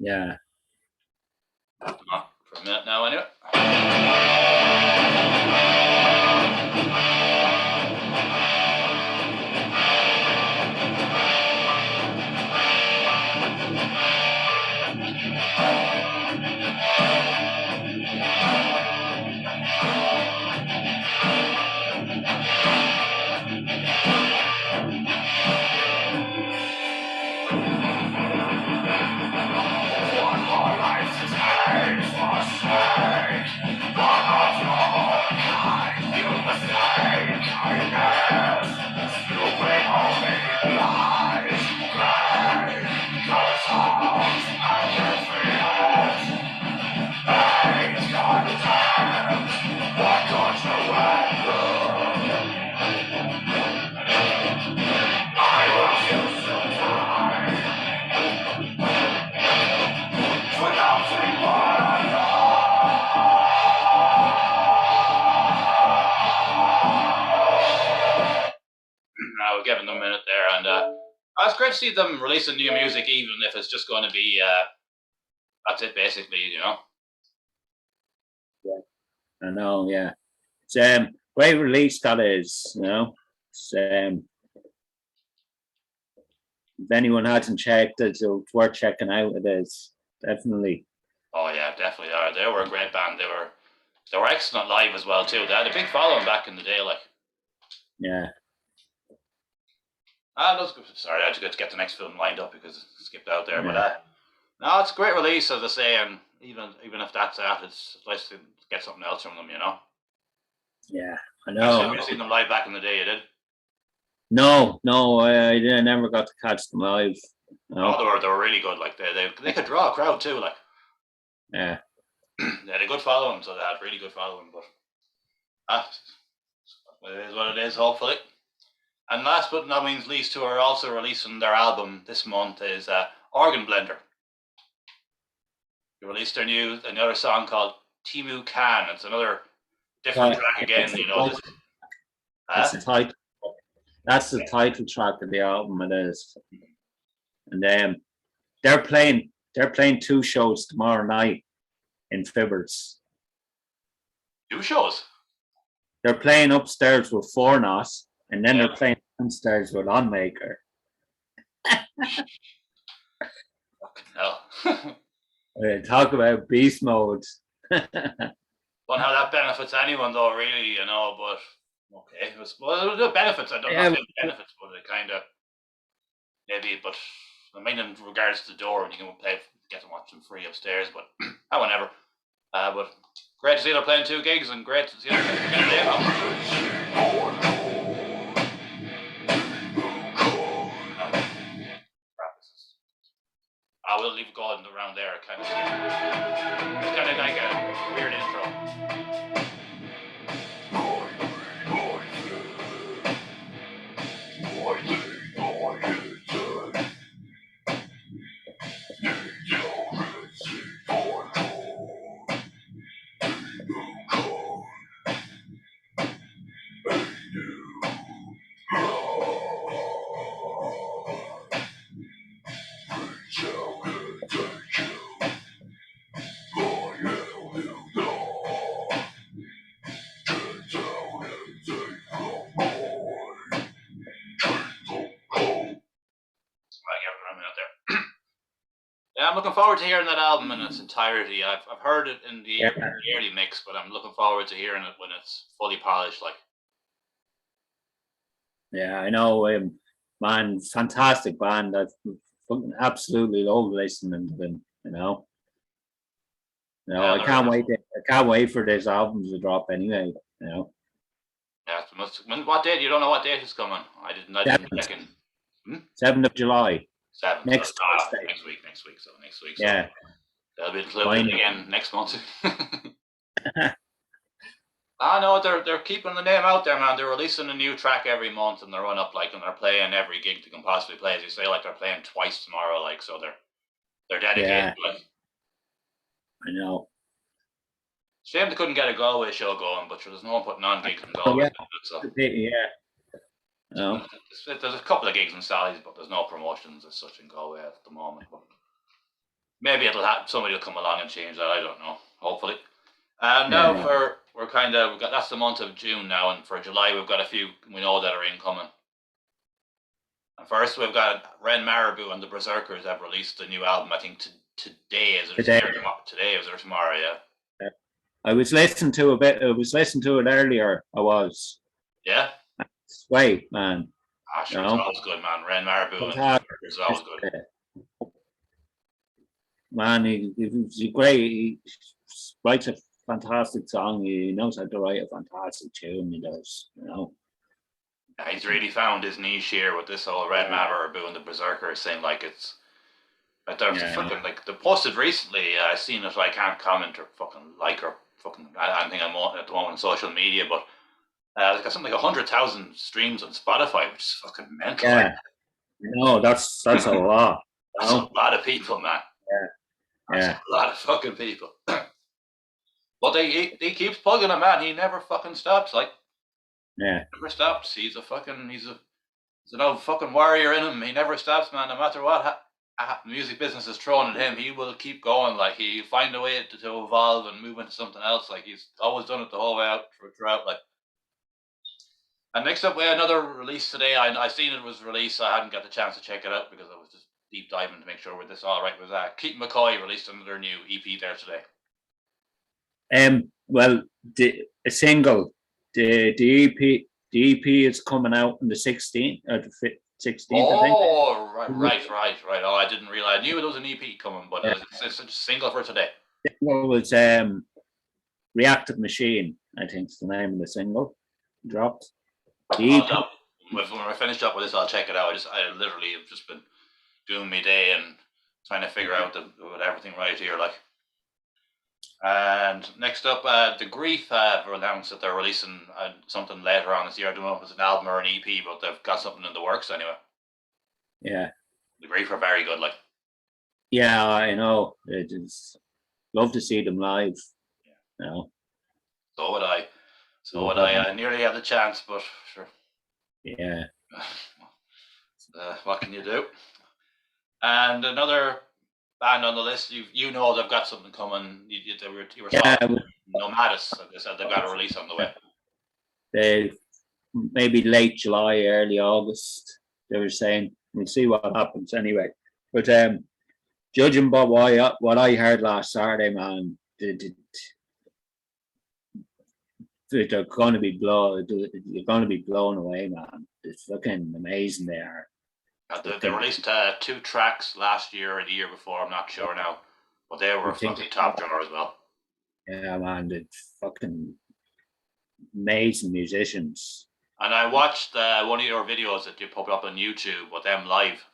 Yeah. For a minute now, anyway. We're giving them a minute there, and it's great to see them releasing new music, even if it's just going to be that's it, basically, you know. I know. Yeah. It's great release that is. You know. It's, if anyone hasn't checked it, so it's worth checking out. It is definitely. Oh yeah, definitely are. They were a great band. They were excellent live as well too. They had a big following back in the day, like. Yeah. Sorry, I had to get the next film lined up because it skipped out there. Yeah. But no, it's a great release, as I say, and even if that's that, it's nice to get something else from them, you know. Yeah. I know. You've seen them live back in the day, you did? No, I never got to catch them live. No. Oh, they were really good. Like they could draw a crowd too. Like Yeah. they had a good following, so they had really good following. But it is what it is. Hopefully. And last but not least, who are also releasing their album this month is Organ Blender. They released another song called Timu Khan. It's another different track again. You know, It's the title. That's the title track of the album. It is, and they're playing 2 shows tomorrow night in Fibbers. 2 shows. They're playing upstairs with Four Knot, and then they're playing downstairs with Onmaker. Fucking hell. Talk about beast mode. Don't know how that benefits anyone though, really, you know, but okay. The benefits, I don't know if it benefits, but it kind of, maybe, but I mean in regards to the door, and you can get to watch them free upstairs, but whenever. But great to see they're playing 2 gigs, and great to see they're getting a day off. I will leave it going around there, it's kind of like a weird intro. Yeah, I'm looking forward to hearing that album in its entirety. I've heard it in the early mix, but I'm looking forward to hearing it when it's fully polished. Like, yeah, I know, man, fantastic band. I fucking absolutely love listening to them. You know, yeah, I can't wait. I can't wait for this album to drop. Anyway, you know. Yeah, what date? You don't know what date is coming. I didn't check in. 7th of July. 7th. Next Thursday. Next week. So next week. So yeah. They'll be included again next month. I know they're keeping the name out there, man. They're releasing a new track every month, and they run up and they're playing every gig they can possibly play. As you say, like they're playing twice tomorrow, like so they're dedicated. Yeah. To it. I know. Shame they couldn't get a Galway show going, but there's no one putting on gigs in Galway. Yeah. So. Yeah. No. There's a couple of gigs in Sally's, but there's no promotions as such in Galway at the moment. But maybe it'll happen. Somebody will come along and change that. I don't know. Hopefully. And now Yeah. we've got that's the month of June now, and for July we've got a few we know that are incoming. And first we've got Ren Marabou and the Berserkers have released a new album. I think today is it Today. today or tomorrow? Today is it or tomorrow? Yeah. I was listening to a bit. I was listening to it earlier. I was. Yeah. Sweet, man. Ah, sure, it's always good, man. Ren Marabou and the Fantastic. Berserkers is always good. Man, he's great. He writes a fantastic song. He knows how to write a fantastic tune. He does, Yeah, he's really found his niche here with this whole Ren Marabou and the Berserkers thing. Like it's. They're fucking like they posted recently. I seen it. I can't comment or fucking like or fucking anything I'm on at the moment on social media, but it's got something like 100,000 streams on Spotify, which is fucking mental. Yeah, no, that's a lot. That's a lot of people, man. Yeah, that's a lot of fucking people. But he keeps plugging it, man. He never fucking stops. Like, never stops. He's an old fucking warrior in him. He never stops, man. No matter what music business is thrown at him, he will keep going. Like he'll find a way to evolve and move into something else. Like he's always done it the whole way out throughout. Like, and next up we had another release today. I seen it was released. I hadn't got the chance to check it out because I was just deep diving to make sure with this all right. Was Keaton McCoy released another new EP there today. Well, a single, the EP is coming out on the 16th or the 16th. Oh, right. Oh, I didn't realize. I knew there was an EP coming, but it's a single for today. The single was Reactive Machine, I think is the name of the single. Dropped. When I finished up with this, I'll check it out. I literally have just been doing my day and trying to figure out everything right here, like. And next up, The Grief have announced that they're releasing something later on this year. I don't know if it's an album or an EP, but they've got something in the works anyway. Yeah. The Grief are very good, like. Yeah, I know. It is. Love to see them live. Yeah. So would I. I nearly had the chance, but sure. Yeah. What can you do? And another band on the list, you know they've got something coming. You were talking Nomadis. They said they've got a release on the way. They maybe late July, early August. They were saying we'll see what happens anyway. But judging by what I heard last Saturday, man, they're going to be blown. You're going to be blown away, man. It's fucking amazing. They are. They released 2 tracks last year or the year before. I'm not sure now, but they were fucking top drawer as well. Yeah, man, it's fucking amazing musicians. And I watched one of your videos that you put up on YouTube with them live.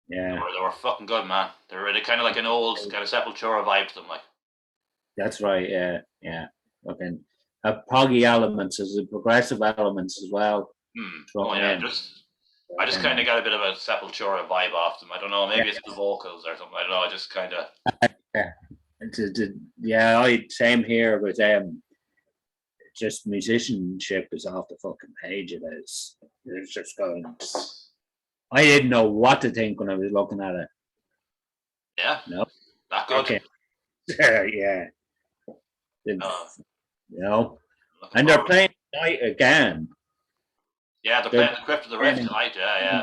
Yeah, they were fucking good, man. They were really kind of like an old kind of Sepultura vibe to them, like. That's right. Yeah. Fucking have proggy elements, as progressive elements as well. Oh yeah, I just kind of got a bit of a Sepultura vibe off them. I don't know, maybe it's the vocals or something. I don't know. I just kind of. Yeah, same here with just musicianship is off the fucking page. It is. It's just going. I didn't know what to think when I was looking at it. Yeah. No. That good. Okay. Yeah. And they're playing tonight again. Yeah, they're playing the Crypt of the Rift tonight. Yeah.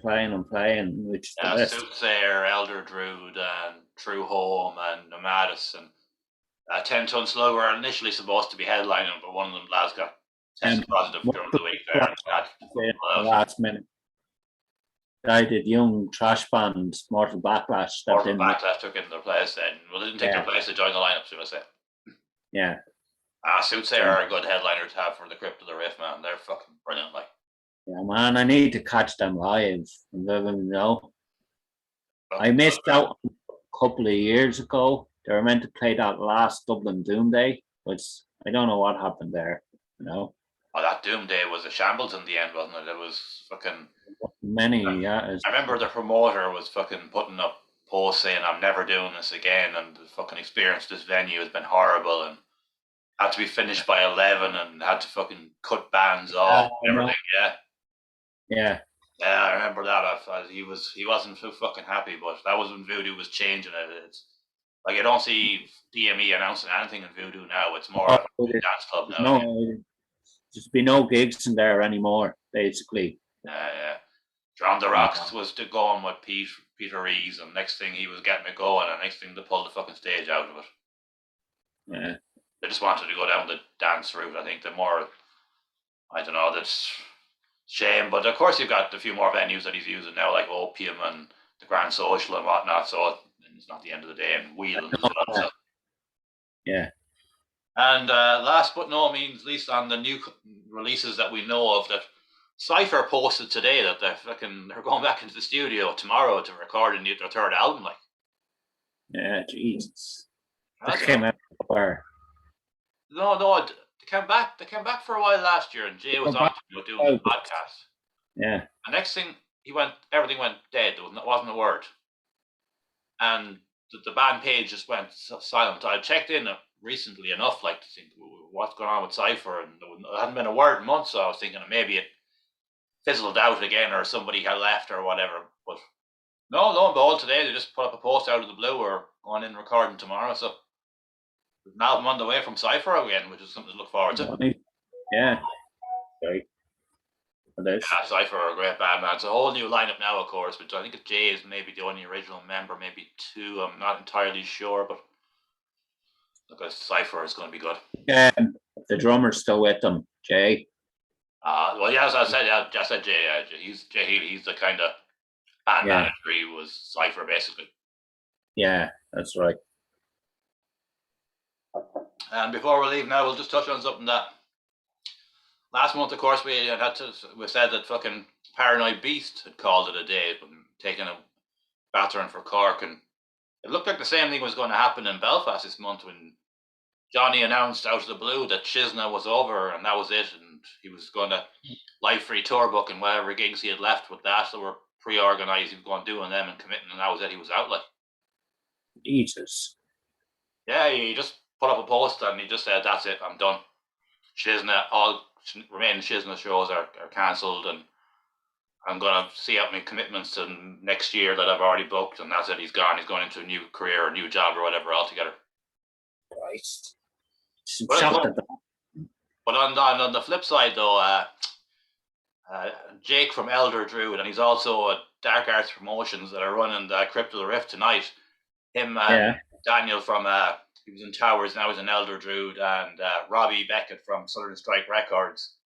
Playing. Which Soothsayer, Elder Druid, and True Home, and Nomadis, and 10 Ton Slug were initially supposed to be headlining, but one of them lads got tested positive during the week there. Last minute. I did young trash band Mortal Backlash. Mortal Backlash took in their place then. Well, they didn't take their place to join the lineup, should I say. Yeah. Soothsayer are a good headliner to have for the Crypt of the Rift, man. They're fucking brilliant, like. Yeah, man, I need to catch them live. I missed out a couple of years ago. They were meant to play that last Dublin Doom Day, but I don't know what happened there, Oh, that Doom Day was a shambles in the end, wasn't it? It was fucking... yeah. I remember the promoter was fucking putting up posts saying, I'm never doing this again, and the fucking experience this venue has been horrible, and had to be finished by 11, and had to fucking cut bands off and everything, Yeah. Yeah, I remember that. He wasn't too fucking happy, but that was when Voodoo was changing it. It's like I don't see DME announcing anything in Voodoo now. It's more Oh, of a dance club there's now. no, there's be no gigs in there anymore, basically. Yeah. Drown the Rocks was to going with Peter Rees, and next thing he was getting it going, and next thing they pulled the fucking stage out of it. Yeah. They just wanted to go down the dance route. I think the more, I don't know, that's shame. But of course, you've got a few more venues that he's using now, like Opium and the Grand Social and whatnot. So it's not the end of the day, and Wheeling as well. So. Yeah. And last but no means least, on the new releases that we know of, that Cypher posted today that they're going back into the studio tomorrow to record their third album. Like, Yeah, Jesus. They That's came out of the bar. no, they came back. They came back for a while last year, and Jay was on doing the podcast. Yeah. And next thing, everything went dead. There wasn't a word, and the band page just went silent. I checked in recently enough, like to think what's going on with Cypher, and there hadn't been a word in months. So I was thinking maybe it fizzled out again, or somebody had left, or whatever. But no, lo and behold, today they just put up a post out of the blue. We're going in recording tomorrow, so there's an album on the way from Cypher again, which is something to look forward to. Yeah. Right. Yeah, Cypher are a great band, man. It's a whole new lineup now, of course, but I think Jay is maybe the only original member, maybe two. I'm not entirely sure, but look, Cypher is going to be good. The drummer's still with them, Jay. Well, yeah, as I said Jay. He's the kind of band manager. He was Cypher, basically. Yeah, that's right. And before we leave now, we'll just touch on something that last month, of course, we said that fucking Paranoid Beast had called it a day, taking a battering for Cork, and it looked like the same thing was going to happen in Belfast this month when Johnny announced out of the blue that Chisna was over and that was it, and he was going to live free tour book and whatever gigs he had left with that were pre-organised. He was going to do on them and committing, and that was it. He was out like. Jesus. Yeah, he just put up a post and he just said, "That's it, I'm done. Chisna, all remaining Chisna shows are cancelled, and I'm going to see out my commitments to next year that I've already booked, and that's it. He's gone. He's going into a new career, a new job, or whatever altogether." Christ. But on the flip side, though, Jake from Elder Druid, and he's also at Dark Arts Promotions that are running the Crypto the Rift tonight. Daniel from he was in Towers, now he's in Elder Druid, and Robbie Beckett from Southern Strike Records.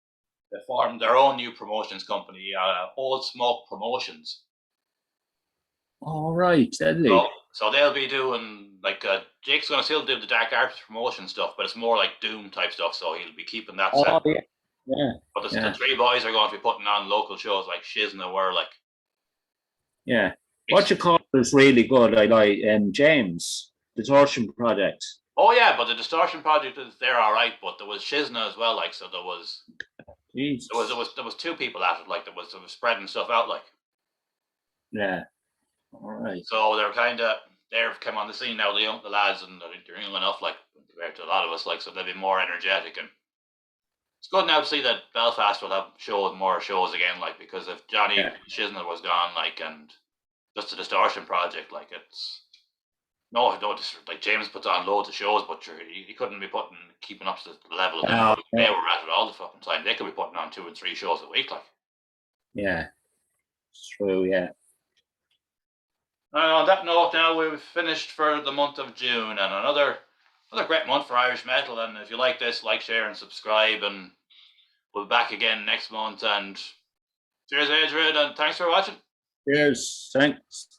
They formed their own new promotions company, Old Smoke Promotions. All right, deadly. So they'll be doing Jake's going to still do the Dark Arts promotion stuff, but it's more like Doom type stuff. So he'll be keeping that set. Yeah. But the three boys are going to be putting on local shows like Shiz and the Whir, like. Yeah. What you call is really good. I like James, Distortion Project. Oh yeah, but the Distortion Project they're all right, but there was Shizna as well, like, so there was two people at it, like there was spreading stuff out, like. Yeah. All right. So they've come on the scene now, the lads, and I think they're young enough, like, compared to a lot of us, like, so they'll be more energetic, and it's good now to see that Belfast will have more shows again, like, because if Johnny Chisnell was gone, like, and just the Distortion Project, like, it's like James puts on loads of shows, but he couldn't be keeping up to the level of they were at it all the fucking time. They could be putting on 2 and 3 shows a week, like. Yeah, it's true. Yeah. On that note, now we've finished for the month of June, and another great month for Irish metal. And if you like this, like, share, and subscribe, and we'll be back again next month. And cheers, Adrian, and thanks for watching. Cheers. Thanks.